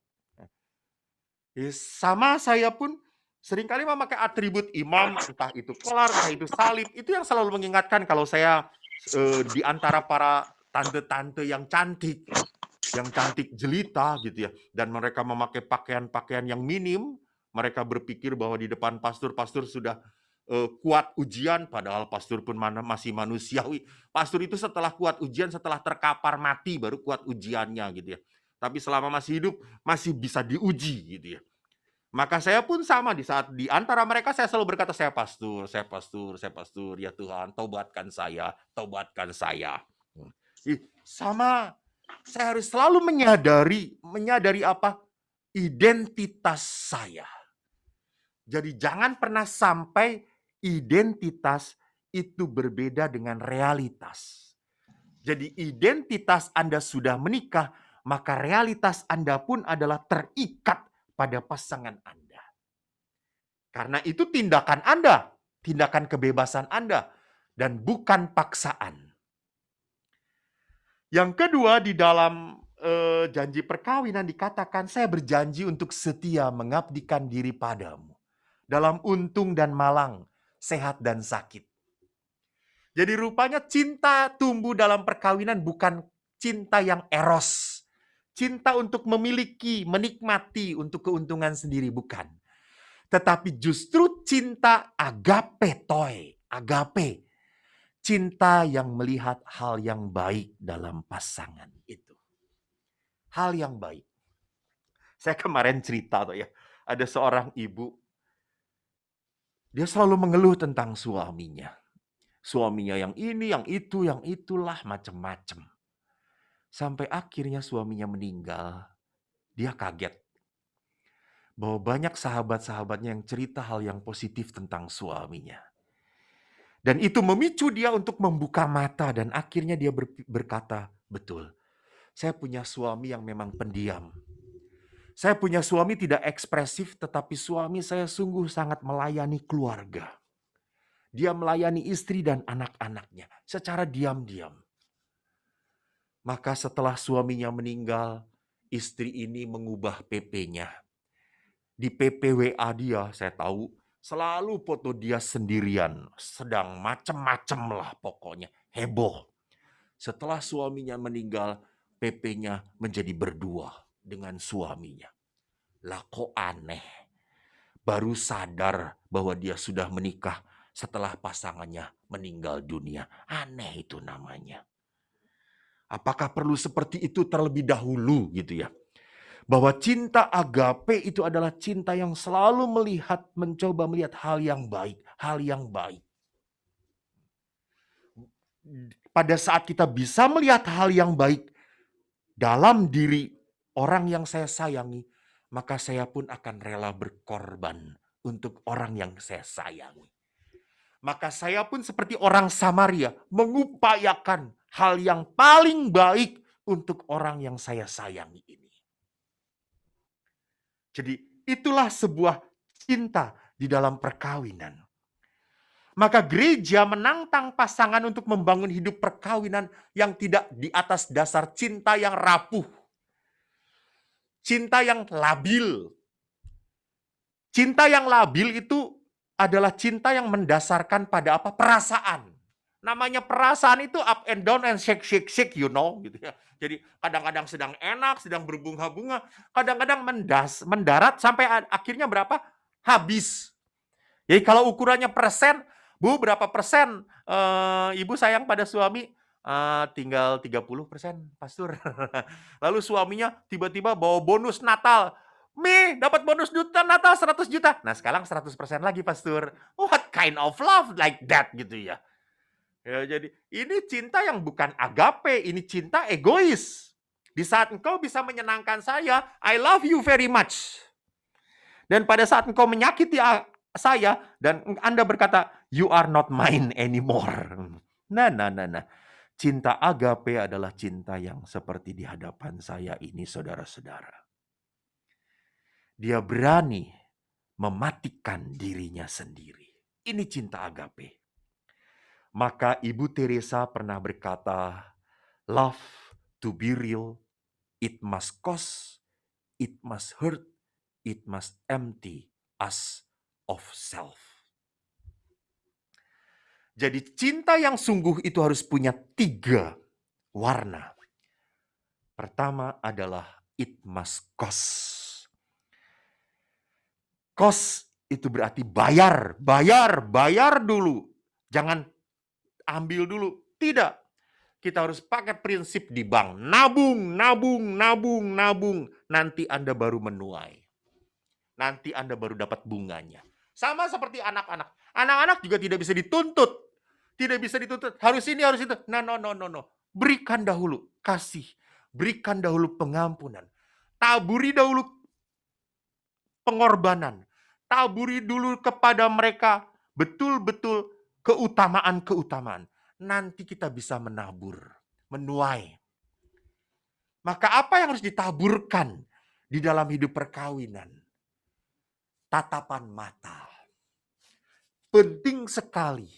Sama saya pun seringkali memakai atribut imam, entah itu kolar, entah itu salib. Itu yang selalu mengingatkan kalau saya di antara para tante-tante yang cantik jelita gitu ya, dan mereka memakai pakaian-pakaian yang minim, mereka berpikir bahwa di depan pastor sudah kuat ujian, padahal pastor pun masih manusiawi. Pastor itu setelah kuat ujian, setelah terkapar mati baru kuat ujiannya gitu ya. Tapi selama masih hidup masih bisa diuji gitu ya. Maka saya pun sama, di saat di antara mereka saya selalu berkata, saya pastor, ya Tuhan, taubatkan saya. Sama, saya harus selalu menyadari apa? Identitas saya. Jadi jangan pernah sampai identitas itu berbeda dengan realitas. Jadi identitas Anda sudah menikah, maka realitas Anda pun adalah terikat pada pasangan Anda. Karena itu tindakan Anda, tindakan kebebasan Anda, dan bukan paksaan. Yang kedua, di dalam janji perkawinan dikatakan, saya berjanji untuk setia mengabdikan diri padamu. Dalam untung dan malang, sehat dan sakit. Jadi rupanya cinta tumbuh dalam perkawinan bukan cinta yang eros. Cinta untuk memiliki, menikmati untuk keuntungan sendiri, bukan. Tetapi justru cinta agape toi, agape. Cinta yang melihat hal yang baik dalam pasangan itu. Hal yang baik. Saya kemarin cerita tuh ya, ada seorang ibu, dia selalu mengeluh tentang suaminya. Suaminya yang ini, yang itu, yang itulah, macam-macam. Sampai akhirnya suaminya meninggal. Dia kaget bahwa banyak sahabat-sahabatnya yang cerita hal yang positif tentang suaminya. Dan itu memicu dia untuk membuka mata dan akhirnya dia berkata, betul, saya punya suami yang memang pendiam. Saya punya suami tidak ekspresif, tetapi suami saya sungguh sangat melayani keluarga. Dia melayani istri dan anak-anaknya secara diam-diam. Maka setelah suaminya meninggal, istri ini mengubah PP-nya. Di PPWA dia, saya tahu, selalu foto dia sendirian. Sedang macem-macem lah pokoknya. Heboh. Setelah suaminya meninggal, PP-nya menjadi berdua dengan suaminya. Lah kok aneh. Baru sadar bahwa dia sudah menikah setelah pasangannya meninggal dunia. Aneh itu namanya. Apakah perlu seperti itu terlebih dahulu gitu ya? Bahwa cinta agape itu adalah cinta yang selalu mencoba melihat hal yang baik, hal yang baik. Pada saat kita bisa melihat hal yang baik dalam diri orang yang saya sayangi, maka saya pun akan rela berkorban untuk orang yang saya sayangi. Maka saya pun seperti orang Samaria mengupayakan hal yang paling baik untuk orang yang saya sayangi ini. Jadi itulah sebuah cinta di dalam perkawinan. Maka gereja menantang pasangan untuk membangun hidup perkawinan yang tidak di atas dasar cinta yang rapuh. Cinta yang labil. Cinta yang labil itu adalah cinta yang mendasarkan pada apa? Perasaan. Namanya perasaan itu up and down and shake, you know. Gitu ya. Jadi kadang-kadang sedang enak, sedang berbunga-bunga. Kadang-kadang mendarat sampai akhirnya berapa? Habis. Jadi kalau ukurannya persen, Bu, berapa persen ibu sayang pada suami? Tinggal 30%, pastor. Lalu suaminya tiba-tiba bawa bonus Natal. Me, dapat bonus juta Natal 100 juta. Nah, sekarang 100% lagi, Pastor. What kind of love like that gitu ya. Ya, jadi ini cinta yang bukan agape, ini cinta egois. Di saat engkau bisa menyenangkan saya, I love you very much. Dan pada saat engkau menyakiti saya dan Anda berkata, you are not mine anymore. Nah. Cinta agape adalah cinta yang seperti di hadapan saya ini, saudara-saudara. Dia berani mematikan dirinya sendiri. Ini cinta agape. Maka Ibu Teresa pernah berkata, love to be real, it must cost, it must hurt, it must empty us of self. Jadi cinta yang sungguh itu harus punya 3 warna. Pertama adalah it must cost. Cost itu berarti bayar dulu. Jangan ambil dulu. Tidak. Kita harus pakai prinsip di bank. Nabung. Nanti Anda baru menuai. Nanti Anda baru dapat bunganya. Sama seperti anak-anak. Anak-anak juga tidak bisa dituntut. Tidak bisa dituntut. Harus ini, harus itu. No. Berikan dahulu kasih. Berikan dahulu pengampunan. Taburi dahulu pengorbanan. Taburi dulu kepada mereka betul-betul keutamaan-keutamaan. Nanti kita bisa menabur, menuai. Maka apa yang harus ditaburkan di dalam hidup perkawinan? Tatapan mata. Penting sekali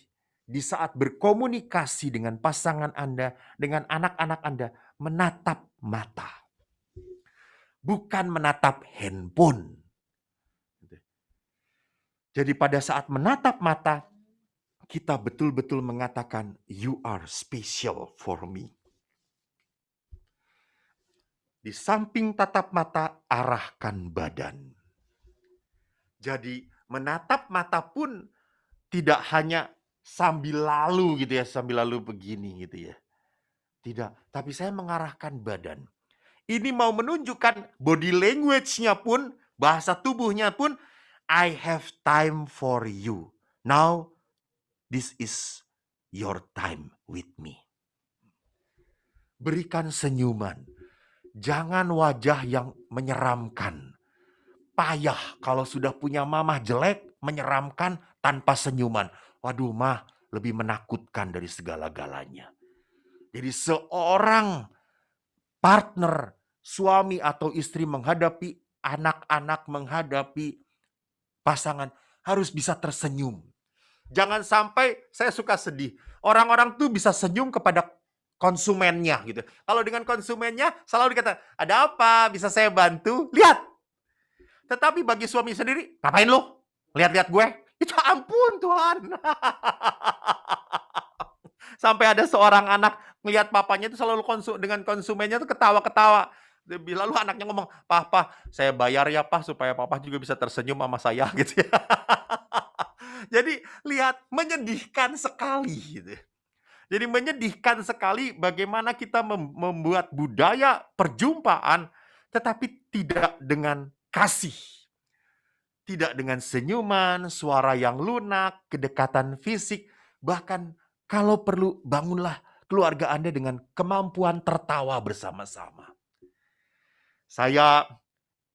di saat berkomunikasi dengan pasangan Anda, dengan anak-anak Anda, menatap mata. Bukan menatap handphone. Jadi pada saat menatap mata, kita betul-betul mengatakan, you are special for me. Di samping tatap mata, arahkan badan. Jadi menatap mata pun tidak hanya sambil lalu gitu ya, sambil lalu begini gitu ya. Tidak, tapi saya mengarahkan badan. Ini mau menunjukkan body language-nya pun, bahasa tubuhnya pun, I have time for you. Now, this is your time with me. Berikan senyuman. Jangan wajah yang menyeramkan. Payah kalau sudah punya mamah jelek, menyeramkan tanpa senyuman. Waduh, mah lebih menakutkan dari segala-galanya. Jadi seorang partner, suami atau istri menghadapi anak-anak, menghadapi pasangan, harus bisa tersenyum. Jangan sampai, saya suka sedih, orang-orang tuh bisa senyum kepada konsumennya gitu. Kalau dengan konsumennya selalu dikata, ada apa? Bisa saya bantu? Lihat. Tetapi bagi suami sendiri, ngapain lo? Lihat-lihat gue. Itu ampun Tuhan. Sampai ada seorang anak ngelihat papanya itu selalu dengan konsumennya tuh ketawa-ketawa. Lalu anaknya ngomong, Papa, saya bayar ya Pak supaya Papa juga bisa tersenyum sama saya gitu ya. Jadi lihat, menyedihkan sekali gitu. Jadi menyedihkan sekali bagaimana kita membuat budaya perjumpaan tetapi tidak dengan kasih. Tidak dengan senyuman, suara yang lunak, kedekatan fisik, bahkan kalau perlu bangunlah keluarga Anda dengan kemampuan tertawa bersama-sama. Saya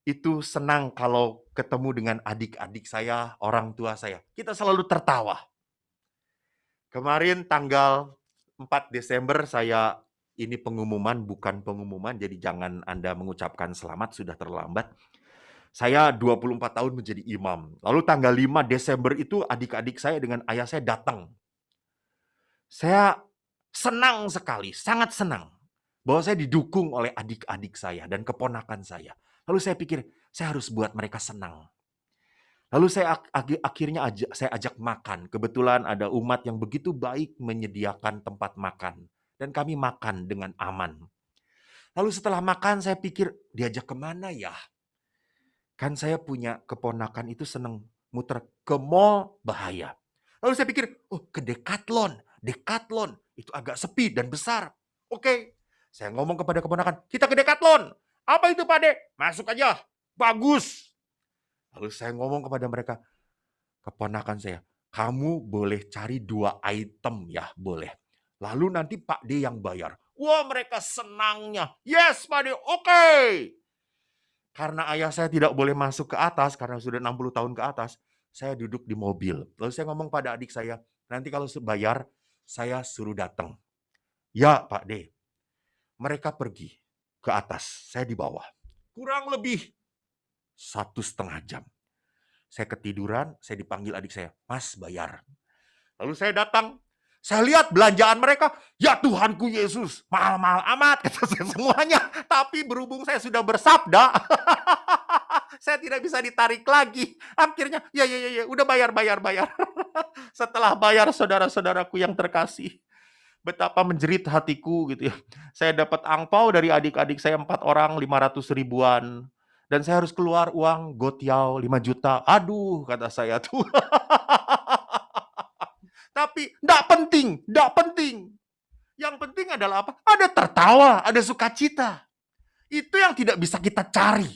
itu senang kalau ketemu dengan adik-adik saya, orang tua saya. Kita selalu tertawa. Kemarin tanggal 4 Desember saya, ini pengumuman bukan pengumuman, jadi jangan Anda mengucapkan selamat, sudah terlambat. Saya 24 tahun menjadi imam. Lalu tanggal 5 Desember itu adik-adik saya dengan ayah saya datang. Saya senang sekali, sangat senang bahwa saya didukung oleh adik-adik saya dan keponakan saya. Lalu saya pikir, saya harus buat mereka senang. Lalu saya akhirnya saya ajak makan. Kebetulan ada umat yang begitu baik menyediakan tempat makan. Dan kami makan dengan aman. Lalu setelah makan saya pikir, diajak kemana ya? Kan saya punya keponakan itu senang muter ke mall, bahaya. Lalu saya pikir, oh ke Decathlon. Decathlon itu agak sepi dan besar. Oke, saya ngomong kepada keponakan, kita ke Decathlon. Apa itu Pak De? Masuk aja. Bagus. Lalu saya ngomong kepada mereka, keponakan saya, kamu boleh cari 2 item ya, boleh. Lalu nanti Pak D yang bayar. Wah, mereka senangnya. Yes, Pak D, oke. Karena ayah saya tidak boleh masuk ke atas, karena sudah 60 tahun ke atas, saya duduk di mobil. Lalu saya ngomong pada adik saya, nanti kalau bayar, saya suruh datang. Ya, Pak D. Mereka pergi ke atas, saya di bawah. Kurang lebih 1,5 jam. Saya ketiduran, saya dipanggil adik saya, Mas bayar. Lalu saya datang, saya lihat belanjaan mereka, ya Tuhanku Yesus, mahal-mahal amat, kata saya semuanya. Tapi berhubung saya sudah bersabda, saya tidak bisa ditarik lagi. Akhirnya, ya, udah bayar. Setelah bayar, saudara-saudaraku yang terkasih, betapa menjerit hatiku gitu ya. Saya dapat angpau dari adik-adik saya 4 orang, 500 ribuan. Dan saya harus keluar uang gotiau 5 juta. Aduh, kata saya tuh. Tapi enggak penting. Yang penting adalah apa? Ada tertawa, ada sukacita. Itu yang tidak bisa kita cari.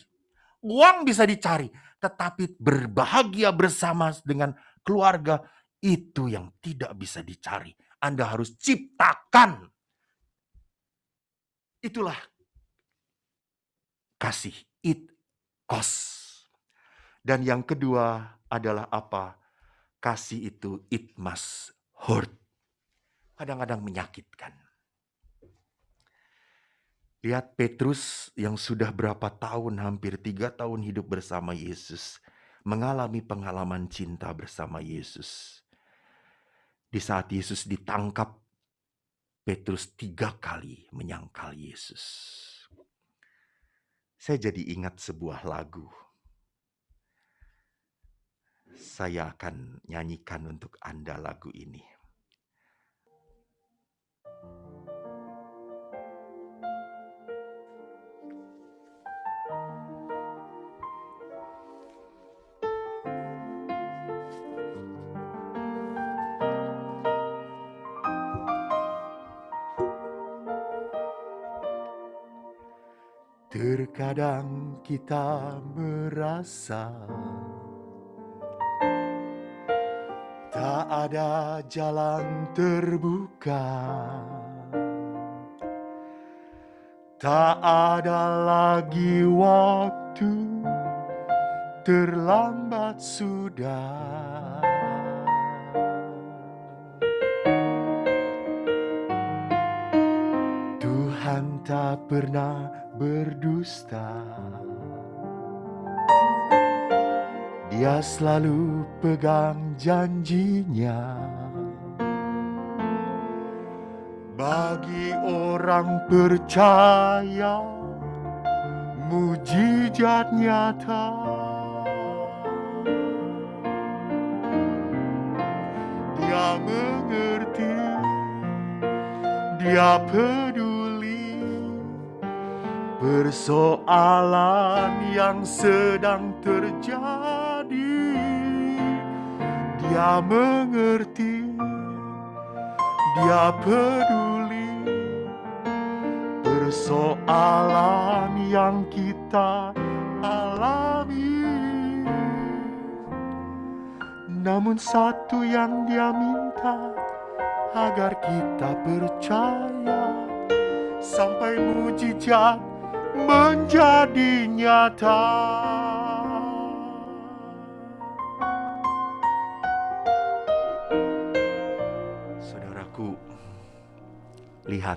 Uang bisa dicari, tetapi berbahagia bersama dengan keluarga itu yang tidak bisa dicari. Anda harus ciptakan. Itulah kasih. It costs. Dan yang kedua adalah apa? Kasih itu it must hurt. Kadang-kadang menyakitkan. Lihat Petrus yang sudah berapa tahun, hampir 3 tahun hidup bersama Yesus. Mengalami pengalaman cinta bersama Yesus. Di saat Yesus ditangkap, Petrus 3 kali menyangkal Yesus. Saya jadi ingat sebuah lagu. Saya akan nyanyikan untuk Anda lagu ini. Terkadang kita merasa tak ada jalan terbuka, tak ada lagi waktu, terlambat sudah. Tuhan tak pernah berdusta. Dia selalu pegang janjinya. Bagi orang percaya, mujizat nyata. Dia mengerti, dia peduli persoalan yang sedang terjadi. Dia mengerti, dia peduli persoalan yang kita alami. Namun satu yang dia minta, agar kita percaya sampai mujizat menjadi nyata. Saudaraku, lihat,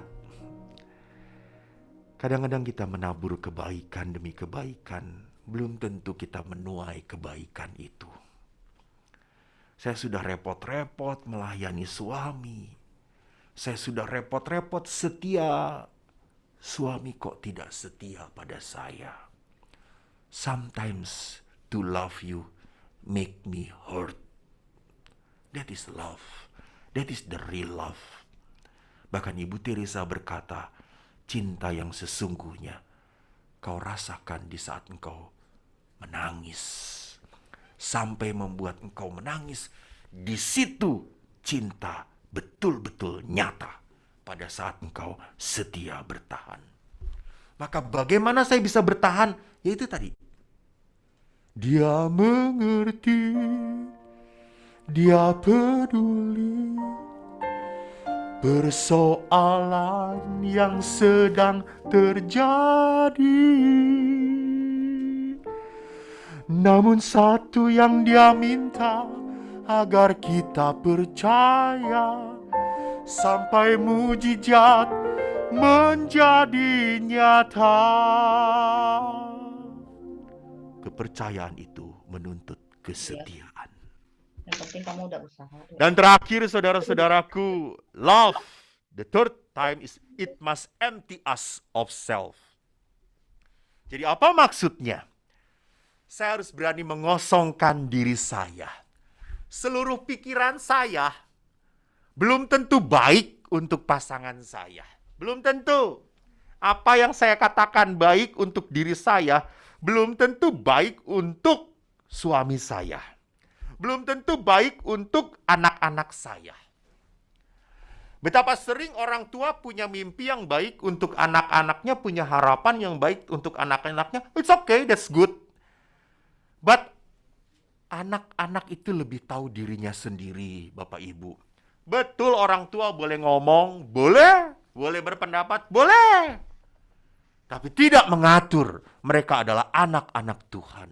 kadang-kadang kita menabur kebaikan demi kebaikan, belum tentu kita menuai kebaikan itu. Saya sudah repot-repot melayani suami. Saya sudah repot-repot setia. Suami kok tidak setia pada saya. Sometimes to love you make me hurt. That is love. That is the real love. Bahkan Ibu Teresa berkata, cinta yang sesungguhnya kau rasakan di saat engkau menangis. Sampai membuat engkau menangis. Di situ cinta betul-betul nyata. Pada saat engkau setia bertahan. Maka bagaimana saya bisa bertahan? Ya itu tadi. Dia mengerti, dia peduli persoalan yang sedang terjadi. Namun satu yang dia minta, agar kita percaya sampai mujizat menjadi nyata. Kepercayaan itu menuntut kesetiaan. Yang penting kamu udah usaha. Dan terakhir saudara-saudaraku, love, the third time is it must empty us of self. Jadi apa maksudnya? Saya harus berani mengosongkan diri saya. Seluruh pikiran saya belum tentu baik untuk pasangan saya. Belum tentu. Apa yang saya katakan baik untuk diri saya, belum tentu baik untuk suami saya. Belum tentu baik untuk anak-anak saya. Betapa sering orang tua punya mimpi yang baik untuk anak-anaknya, punya harapan yang baik untuk anak-anaknya. It's okay, that's good. But anak-anak itu lebih tahu dirinya sendiri, Bapak Ibu. Betul, orang tua boleh ngomong, boleh berpendapat, boleh. Tapi tidak mengatur, mereka adalah anak-anak Tuhan.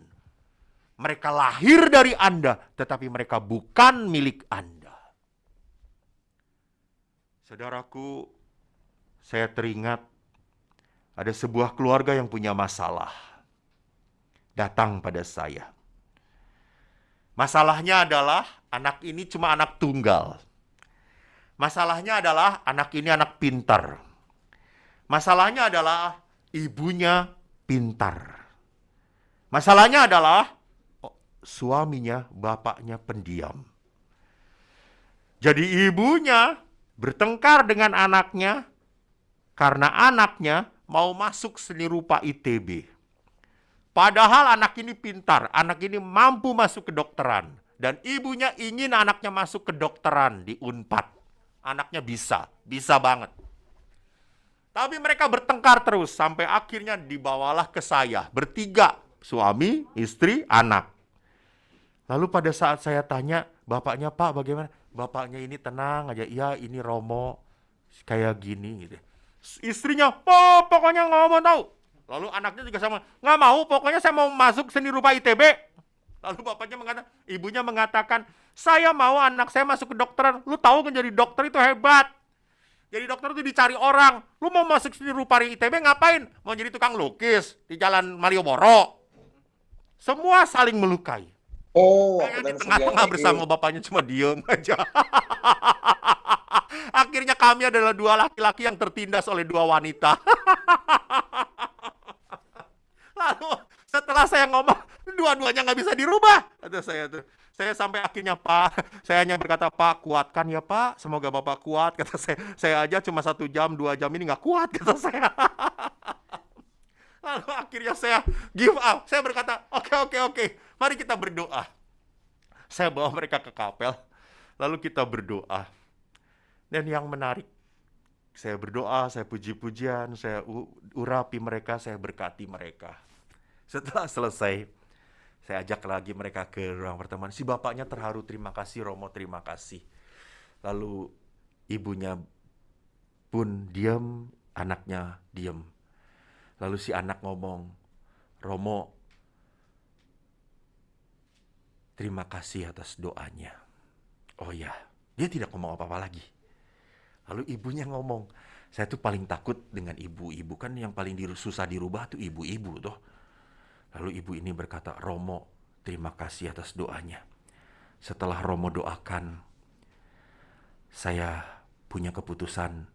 Mereka lahir dari Anda, tetapi mereka bukan milik Anda. Saudaraku, saya teringat ada sebuah keluarga yang punya masalah. Datang pada saya. Masalahnya adalah anak ini cuma anak tunggal. Masalahnya adalah anak ini anak pintar. Masalahnya adalah ibunya pintar. Masalahnya adalah suaminya, bapaknya pendiam. Jadi ibunya bertengkar dengan anaknya karena anaknya mau masuk seni rupa ITB. Padahal anak ini pintar, anak ini mampu masuk kedokteran. Dan ibunya ingin anaknya masuk kedokteran di Unpad. Anaknya bisa banget. Tapi mereka bertengkar terus sampai akhirnya dibawalah ke saya. Bertiga, suami, istri, anak. Lalu pada saat saya tanya, bapaknya Pak bagaimana? Bapaknya ini tenang aja, iya ini Romo, kayak gini gitu. Istrinya, oh pokoknya nggak mau tahu. Lalu anaknya juga sama, nggak mau, pokoknya saya mau masuk seni rupa ITB. Lalu ibunya mengatakan, saya mau anak saya masuk ke dokteran. Lu tahu kan jadi dokter itu hebat. Jadi dokter itu dicari orang. Lu mau masuk seni rupa ITB ngapain? Mau jadi tukang lukis di jalan Malioboro. Semua saling melukai. Oh, Saya di dan tengah-tengah bersama bapaknya cuma diem aja. Akhirnya kami adalah dua laki-laki yang tertindas oleh dua wanita. Lalu setelah saya ngomong, dua-duanya nggak bisa dirubah. Kata saya tuh. Saya sampai akhirnya, Pak, saya hanya berkata, Pak, kuatkan ya Pak, semoga Bapak kuat. Kata saya aja cuma 1 jam, 2 jam ini nggak kuat, kata saya. Lalu akhirnya saya give up. Saya berkata, oke, mari kita berdoa. Saya bawa mereka ke kapel, lalu kita berdoa. Dan yang menarik, saya berdoa, saya puji-pujian, saya urapi mereka, saya berkati mereka. Setelah selesai, saya ajak lagi mereka ke ruang pertemuan. Si bapaknya terharu, terima kasih Romo, terima kasih. Lalu ibunya pun diam, anaknya diam. Lalu si anak ngomong, Romo, terima kasih atas doanya. Oh ya, dia tidak ngomong apa-apa lagi. Lalu ibunya ngomong, saya tuh paling takut dengan ibu-ibu, kan yang paling susah dirubah tuh ibu-ibu toh. Lalu ibu ini berkata, Romo, terima kasih atas doanya. Setelah Romo doakan, saya punya keputusan,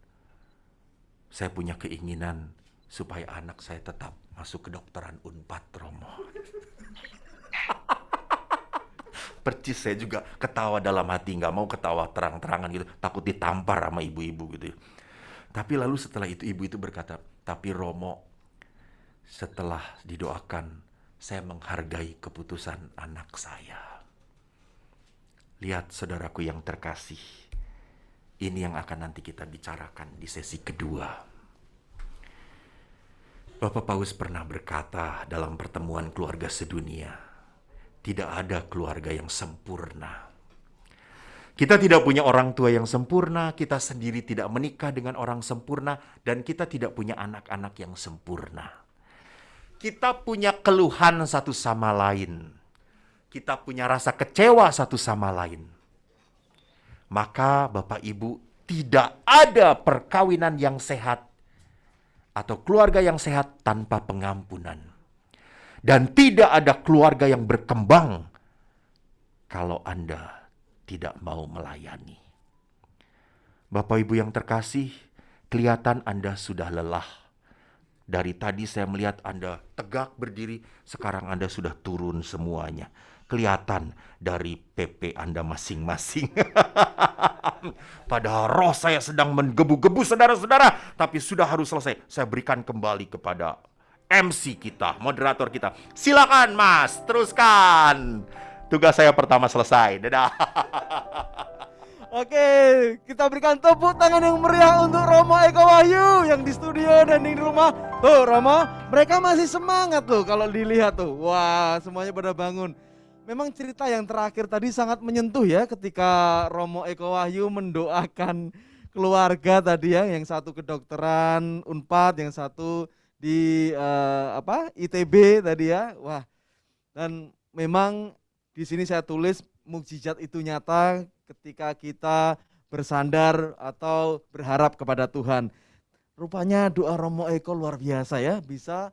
saya punya keinginan supaya anak saya tetap masuk kedokteran Unpad, Romo. Percis saya juga ketawa dalam hati, nggak mau ketawa terang-terangan gitu, takut ditampar sama ibu-ibu gitu. Tapi lalu setelah itu ibu itu berkata, tapi Romo, setelah didoakan, saya menghargai keputusan anak saya. Lihat saudaraku yang terkasih, ini yang akan nanti kita bicarakan di sesi kedua. Bapak Paus pernah berkata dalam pertemuan keluarga sedunia, Tidak ada keluarga yang sempurna. Kita tidak punya orang tua yang sempurna, kita sendiri tidak menikah dengan orang sempurna, dan kita tidak punya anak-anak yang sempurna. Kita punya keluhan satu sama lain. Kita punya rasa kecewa satu sama lain. Maka Bapak Ibu, tidak ada perkawinan yang sehat atau keluarga yang sehat tanpa pengampunan. Dan tidak ada keluarga yang berkembang kalau Anda tidak mau melayani. Bapak Ibu yang terkasih, kelihatan Anda sudah lelah. Dari tadi saya melihat Anda tegak berdiri, sekarang Anda sudah turun semuanya. Kelihatan dari PP Anda masing-masing. Padahal roh saya sedang menggebu-gebu saudara-saudara, tapi sudah harus selesai. Saya berikan kembali kepada MC kita, moderator kita. Silakan Mas, teruskan. Tugas saya pertama selesai. Dadah. Oke, kita berikan tepuk tangan yang meriah untuk Romo Eko Wahyu yang di studio dan di rumah. Tuh Romo, mereka masih semangat tuh kalau dilihat tuh. Wah, semuanya pada bangun. Memang cerita yang terakhir tadi sangat menyentuh ya, ketika Romo Eko Wahyu mendoakan keluarga tadi ya, yang satu kedokteran Unpad, yang satu di ITB tadi ya. Wah, dan memang di sini saya tulis mukjizat itu nyata ketika kita bersandar atau berharap kepada Tuhan. Rupanya doa Romo Eko luar biasa ya, bisa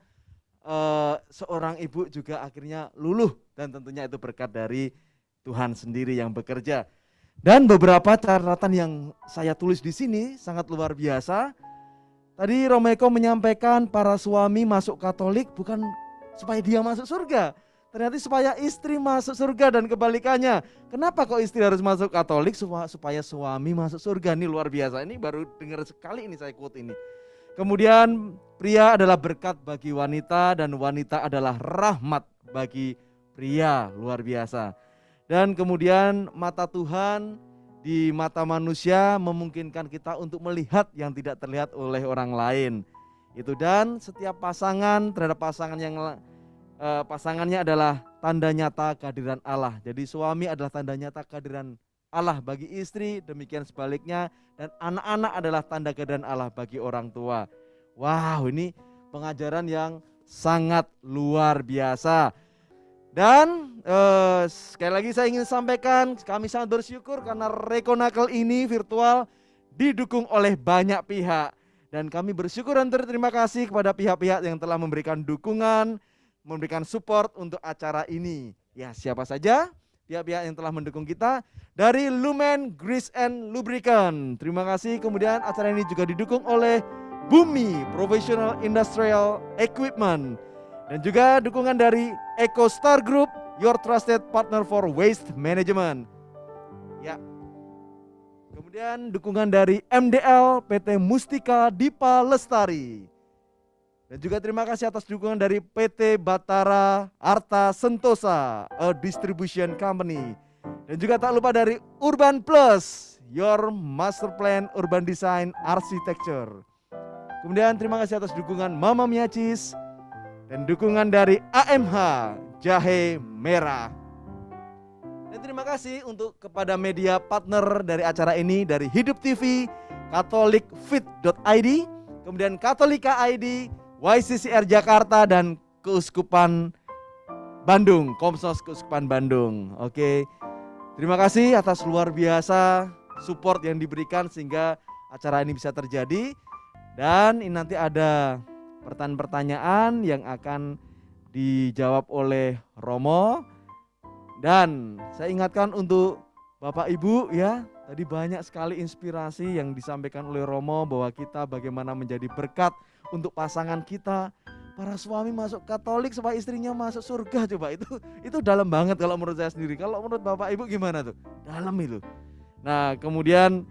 seorang ibu juga akhirnya luluh, dan tentunya itu berkat dari Tuhan sendiri yang bekerja. Dan beberapa catatan yang saya tulis di sini sangat luar biasa. Tadi Romo Eko menyampaikan para suami masuk Katolik bukan supaya dia masuk surga, ternyata supaya istri masuk surga dan kebalikannya. Kenapa kok istri harus masuk Katolik? Supaya suami masuk surga. Ini luar biasa. Ini baru dengar sekali ini saya quote ini. Kemudian pria adalah berkat bagi wanita dan wanita adalah rahmat bagi pria. Luar biasa. Dan kemudian mata Tuhan di mata manusia memungkinkan kita untuk melihat yang tidak terlihat oleh orang lain. Itu, dan setiap pasangan terhadap pasangan yang pasangannya adalah tanda nyata kehadiran Allah. Jadi suami adalah tanda nyata kehadiran Allah bagi istri, demikian sebaliknya, dan anak-anak adalah tanda kehadiran Allah bagi orang tua. Wow, ini pengajaran yang sangat luar biasa. Dan sekali lagi saya ingin sampaikan, kami sangat bersyukur karena Rekonakel ini virtual didukung oleh banyak pihak. Dan kami bersyukur dan terima kasih kepada pihak-pihak yang telah memberikan dukungan, memberikan support untuk acara ini. Ya, siapa saja pihak-pihak yang telah mendukung kita? Dari Lumen Grease and Lubricant, terima kasih. Kemudian acara ini juga didukung oleh Bumi Professional Industrial Equipment, dan juga dukungan dari Eco Star Group, your trusted partner for waste management. Ya. Kemudian dukungan dari MDL PT Mustika Dipa Lestari. Dan juga terima kasih atas dukungan dari PT Batara Arta Sentosa, a distribution company. Dan juga tak lupa dari Urban Plus, your master plan urban design architecture. Kemudian terima kasih atas dukungan Mama Miacis dan dukungan dari AMH Jahe Merah. Dan terima kasih untuk kepada media partner dari acara ini, dari Hidup TV, katolikfit.id, kemudian Katolika ID, YCCR Jakarta, dan Keuskupan Bandung, Komsos Keuskupan Bandung. Oke, terima kasih atas luar biasa support yang diberikan sehingga acara ini bisa terjadi. Dan ini nanti ada pertanyaan-pertanyaan yang akan dijawab oleh Romo. Dan saya ingatkan untuk Bapak Ibu ya, tadi banyak sekali inspirasi yang disampaikan oleh Romo bahwa kita bagaimana menjadi berkat untuk pasangan kita. Para suami masuk Katolik supaya istrinya masuk surga, coba itu dalam banget kalau menurut saya sendiri. Kalau menurut Bapak Ibu gimana tuh? Dalam itu. Nah, kemudian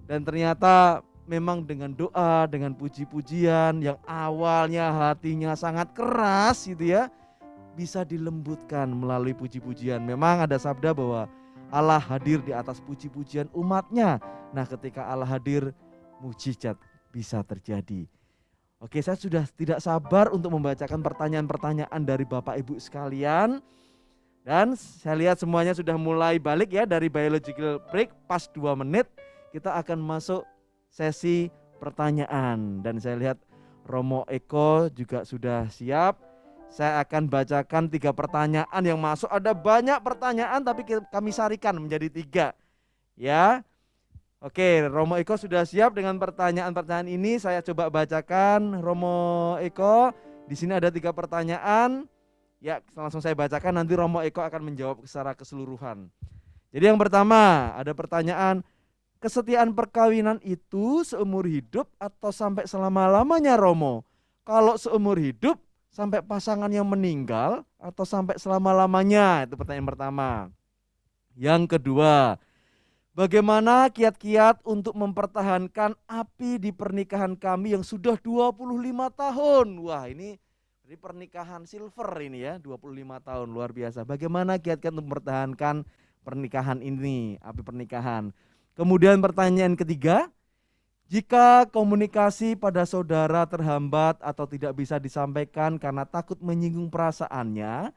dan ternyata memang dengan doa, dengan puji-pujian yang awalnya hatinya sangat keras gitu ya, bisa dilembutkan melalui puji-pujian. Memang ada sabda bahwa Allah hadir di atas puji-pujian umatnya. Nah, ketika Allah hadir, mukjizat bisa terjadi. Oke, saya sudah tidak sabar untuk membacakan pertanyaan-pertanyaan dari Bapak Ibu sekalian. Dan saya lihat semuanya sudah mulai balik ya dari biological break, pas 2 menit kita akan masuk sesi pertanyaan. Dan saya lihat Romo Eko juga sudah siap. Saya akan bacakan 3 pertanyaan yang masuk. Ada banyak pertanyaan tapi kami sarikan menjadi 3 ya. Oke, Romo Eko sudah siap dengan pertanyaan-pertanyaan ini. Saya coba bacakan. Romo Eko, di sini ada 3 pertanyaan. Ya, langsung saya bacakan, nanti Romo Eko akan menjawab secara keseluruhan. Jadi yang pertama, ada pertanyaan, kesetiaan perkawinan itu seumur hidup atau sampai selama-lamanya, Romo? Kalau seumur hidup, sampai pasangannya meninggal atau sampai selama-lamanya? Itu pertanyaan pertama. Yang kedua, bagaimana kiat-kiat untuk mempertahankan api di pernikahan kami yang sudah 25 tahun? Wah, ini jadi pernikahan silver ini ya, 25 tahun, luar biasa. Bagaimana kiat-kiat untuk mempertahankan pernikahan ini, api pernikahan? Kemudian pertanyaan ketiga, jika komunikasi pada saudara terhambat atau tidak bisa disampaikan karena takut menyinggung perasaannya,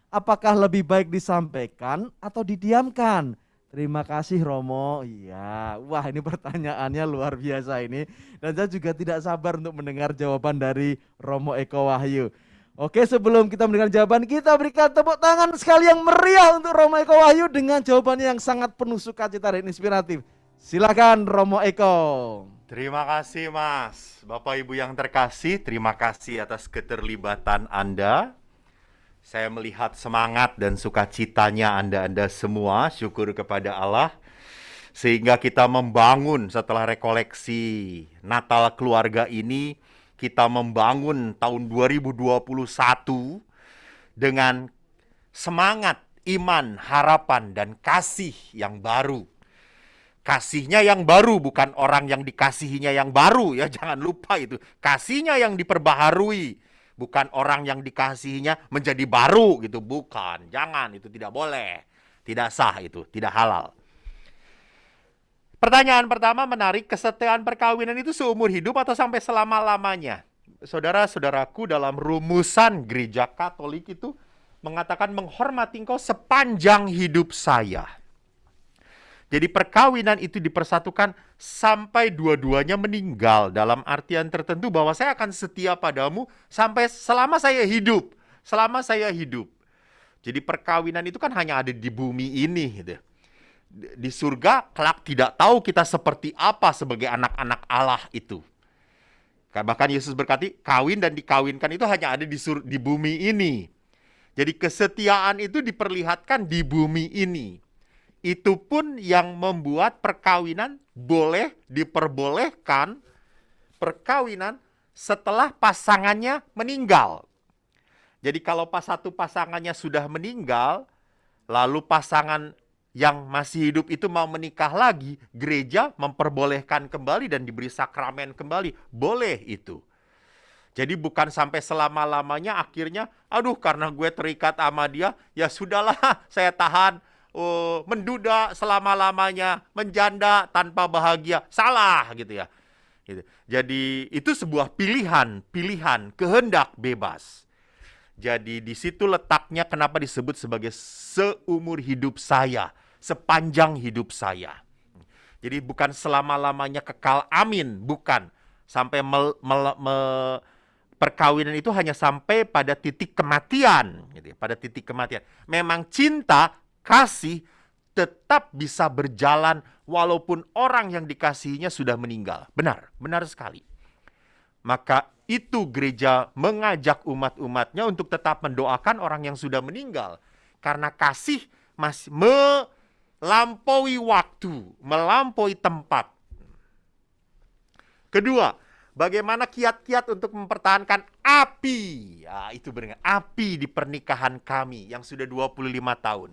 apakah lebih baik disampaikan atau didiamkan? Terima kasih Romo. Iya, wah ini pertanyaannya luar biasa ini. Dan saya juga tidak sabar untuk mendengar jawaban dari Romo Eko Wahyu. Oke, sebelum kita mendengar jawaban, kita berikan tepuk tangan sekali yang meriah untuk Romo Eko Wahyu dengan jawabannya yang sangat penuh sukacita dan inspiratif. Silakan Romo Eko. Terima kasih Mas. Bapak Ibu yang terkasih, terima kasih atas keterlibatan Anda. Saya melihat semangat dan sukacitanya Anda semua, syukur kepada Allah. Sehingga kita membangun setelah rekoleksi Natal keluarga ini, kita membangun tahun 2021 dengan semangat, iman, harapan, dan kasih yang baru. Kasihnya yang baru, bukan orang yang dikasihinya yang baru ya, jangan lupa itu. Kasihnya yang diperbaharui. Bukan orang yang dikasihinya menjadi baru gitu, bukan. Jangan, itu tidak boleh. Tidak sah itu, tidak halal. Pertanyaan pertama menarik, kesetiaan perkawinan itu seumur hidup atau sampai selama-lamanya? Saudara-saudaraku, dalam rumusan gereja Katolik itu mengatakan menghormati engkau sepanjang hidup saya. Jadi perkawinan itu dipersatukan sampai dua-duanya meninggal, dalam artian tertentu bahwa saya akan setia padamu sampai selama saya hidup. Selama saya hidup. Jadi perkawinan itu kan hanya ada di bumi ini gitu. Di surga kelak tidak tahu kita seperti apa sebagai anak-anak Allah itu. Bahkan Yesus berkati, kawin dan dikawinkan itu hanya ada di bumi ini. Jadi kesetiaan itu diperlihatkan di bumi ini. Itu pun yang membuat perkawinan boleh diperbolehkan, perkawinan setelah pasangannya meninggal. Jadi kalau satu pasangannya sudah meninggal, lalu pasangan yang masih hidup itu mau menikah lagi, gereja memperbolehkan kembali dan diberi sakramen kembali. Boleh itu. Jadi bukan sampai selama-lamanya akhirnya, aduh karena gue terikat sama dia, ya sudahlah saya tahan. Menduda selama-lamanya, menjanda tanpa bahagia, salah gitu ya. Gitu. Jadi itu sebuah pilihan, kehendak bebas. Jadi di situ letaknya kenapa disebut sebagai seumur hidup saya, sepanjang hidup saya. Jadi bukan selama-lamanya kekal, amin, bukan. Sampai perkawinan itu hanya sampai pada titik kematian, gitu ya, pada titik kematian. Memang cinta, kasih tetap bisa berjalan walaupun orang yang dikasihinya sudah meninggal. Benar, benar sekali. Maka itu gereja mengajak umat-umatnya untuk tetap mendoakan orang yang sudah meninggal. Karena kasih masih melampaui waktu, melampaui tempat. Kedua, bagaimana kiat-kiat untuk mempertahankan api. Ya, itu benar, api di pernikahan kami yang sudah 25 tahun.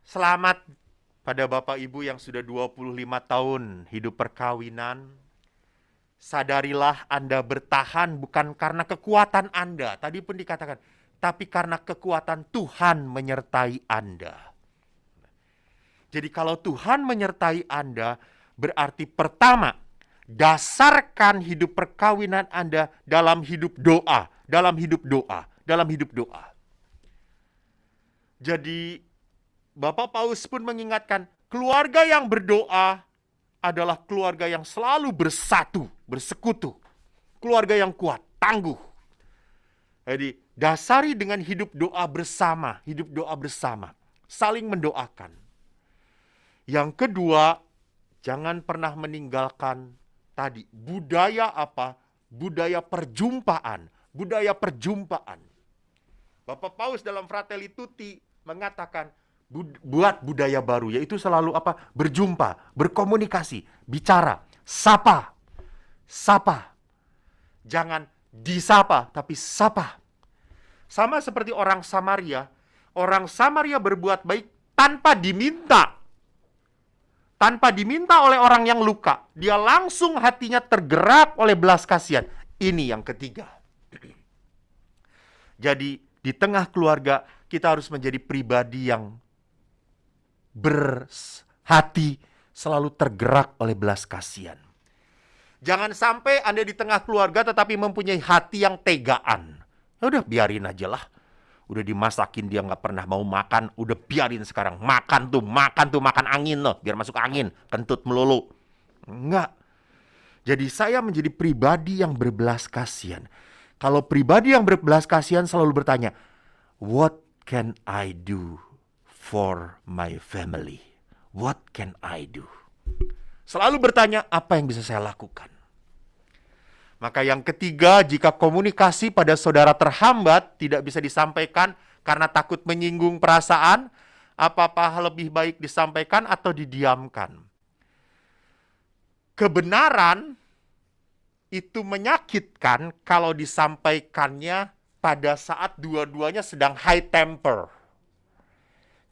Selamat pada Bapak Ibu yang sudah 25 tahun hidup perkawinan. Sadarilah Anda bertahan bukan karena kekuatan Anda. Tadi pun dikatakan, tapi karena kekuatan Tuhan menyertai Anda. Jadi kalau Tuhan menyertai Anda, berarti pertama, dasarkan hidup perkawinan Anda dalam hidup doa, dalam hidup doa. Jadi Bapak Paus pun mengingatkan, keluarga yang berdoa adalah keluarga yang selalu bersatu, bersekutu. Keluarga yang kuat, tangguh. Jadi dasari dengan hidup doa bersama, saling mendoakan. Yang kedua, jangan pernah meninggalkan tadi budaya apa? Budaya perjumpaan, Bapak Paus dalam Fratelli Tutti mengatakan buat budaya baru, yaitu selalu apa? Berjumpa, berkomunikasi, bicara, sapa. Jangan disapa, tapi sapa. Sama seperti orang Samaria berbuat baik tanpa diminta. Tanpa diminta oleh orang yang luka. Dia langsung hatinya tergerak oleh belas kasihan. Ini yang ketiga. Jadi di tengah keluarga kita harus menjadi pribadi yang berhati selalu tergerak oleh belas kasihan. Jangan sampai Anda di tengah keluarga tetapi mempunyai hati yang tegaan. Ya udah biarin aja lah. Udah dimasakin dia nggak pernah mau makan, udah biarin sekarang. Makan angin loh, biar masuk angin, kentut melulu. Enggak. Jadi saya menjadi pribadi yang berbelas kasihan. Kalau pribadi yang berbelas kasihan selalu bertanya, what can I do for my family? What can I do? Selalu bertanya, apa yang bisa saya lakukan? Maka yang ketiga, jika komunikasi pada saudara terhambat, tidak bisa disampaikan karena takut menyinggung perasaan, apa-apa lebih baik disampaikan atau didiamkan. Kebenaran itu menyakitkan kalau disampaikannya pada saat dua-duanya sedang high temper.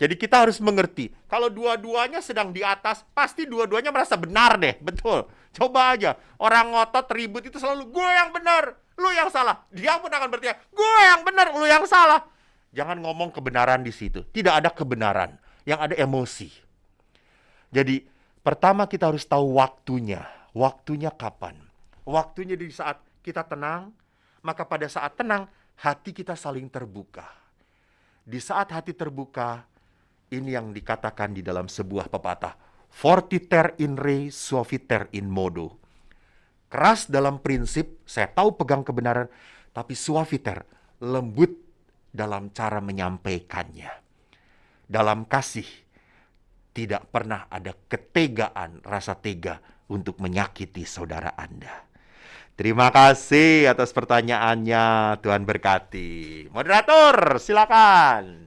Jadi kita harus mengerti, kalau dua-duanya sedang di atas, pasti dua-duanya merasa benar deh, betul. Coba aja, orang ngotot ribut itu selalu, gue yang benar, lu yang salah. Dia pun akan bertanya, gue yang benar, lu yang salah. Jangan ngomong kebenaran di situ, tidak ada kebenaran, yang ada emosi. Jadi, pertama kita harus tahu waktunya kapan. Waktunya di saat kita tenang, maka pada saat tenang, hati kita saling terbuka. Di saat hati terbuka, ini yang dikatakan di dalam sebuah pepatah, fortiter in re, suaviter in modo. Keras dalam prinsip, saya tahu pegang kebenaran, tapi suaviter, lembut dalam cara menyampaikannya. Dalam kasih, tidak pernah ada ketegaan, rasa tega untuk menyakiti saudara Anda. Terima kasih atas pertanyaannya, Tuhan berkati. Moderator, silakan.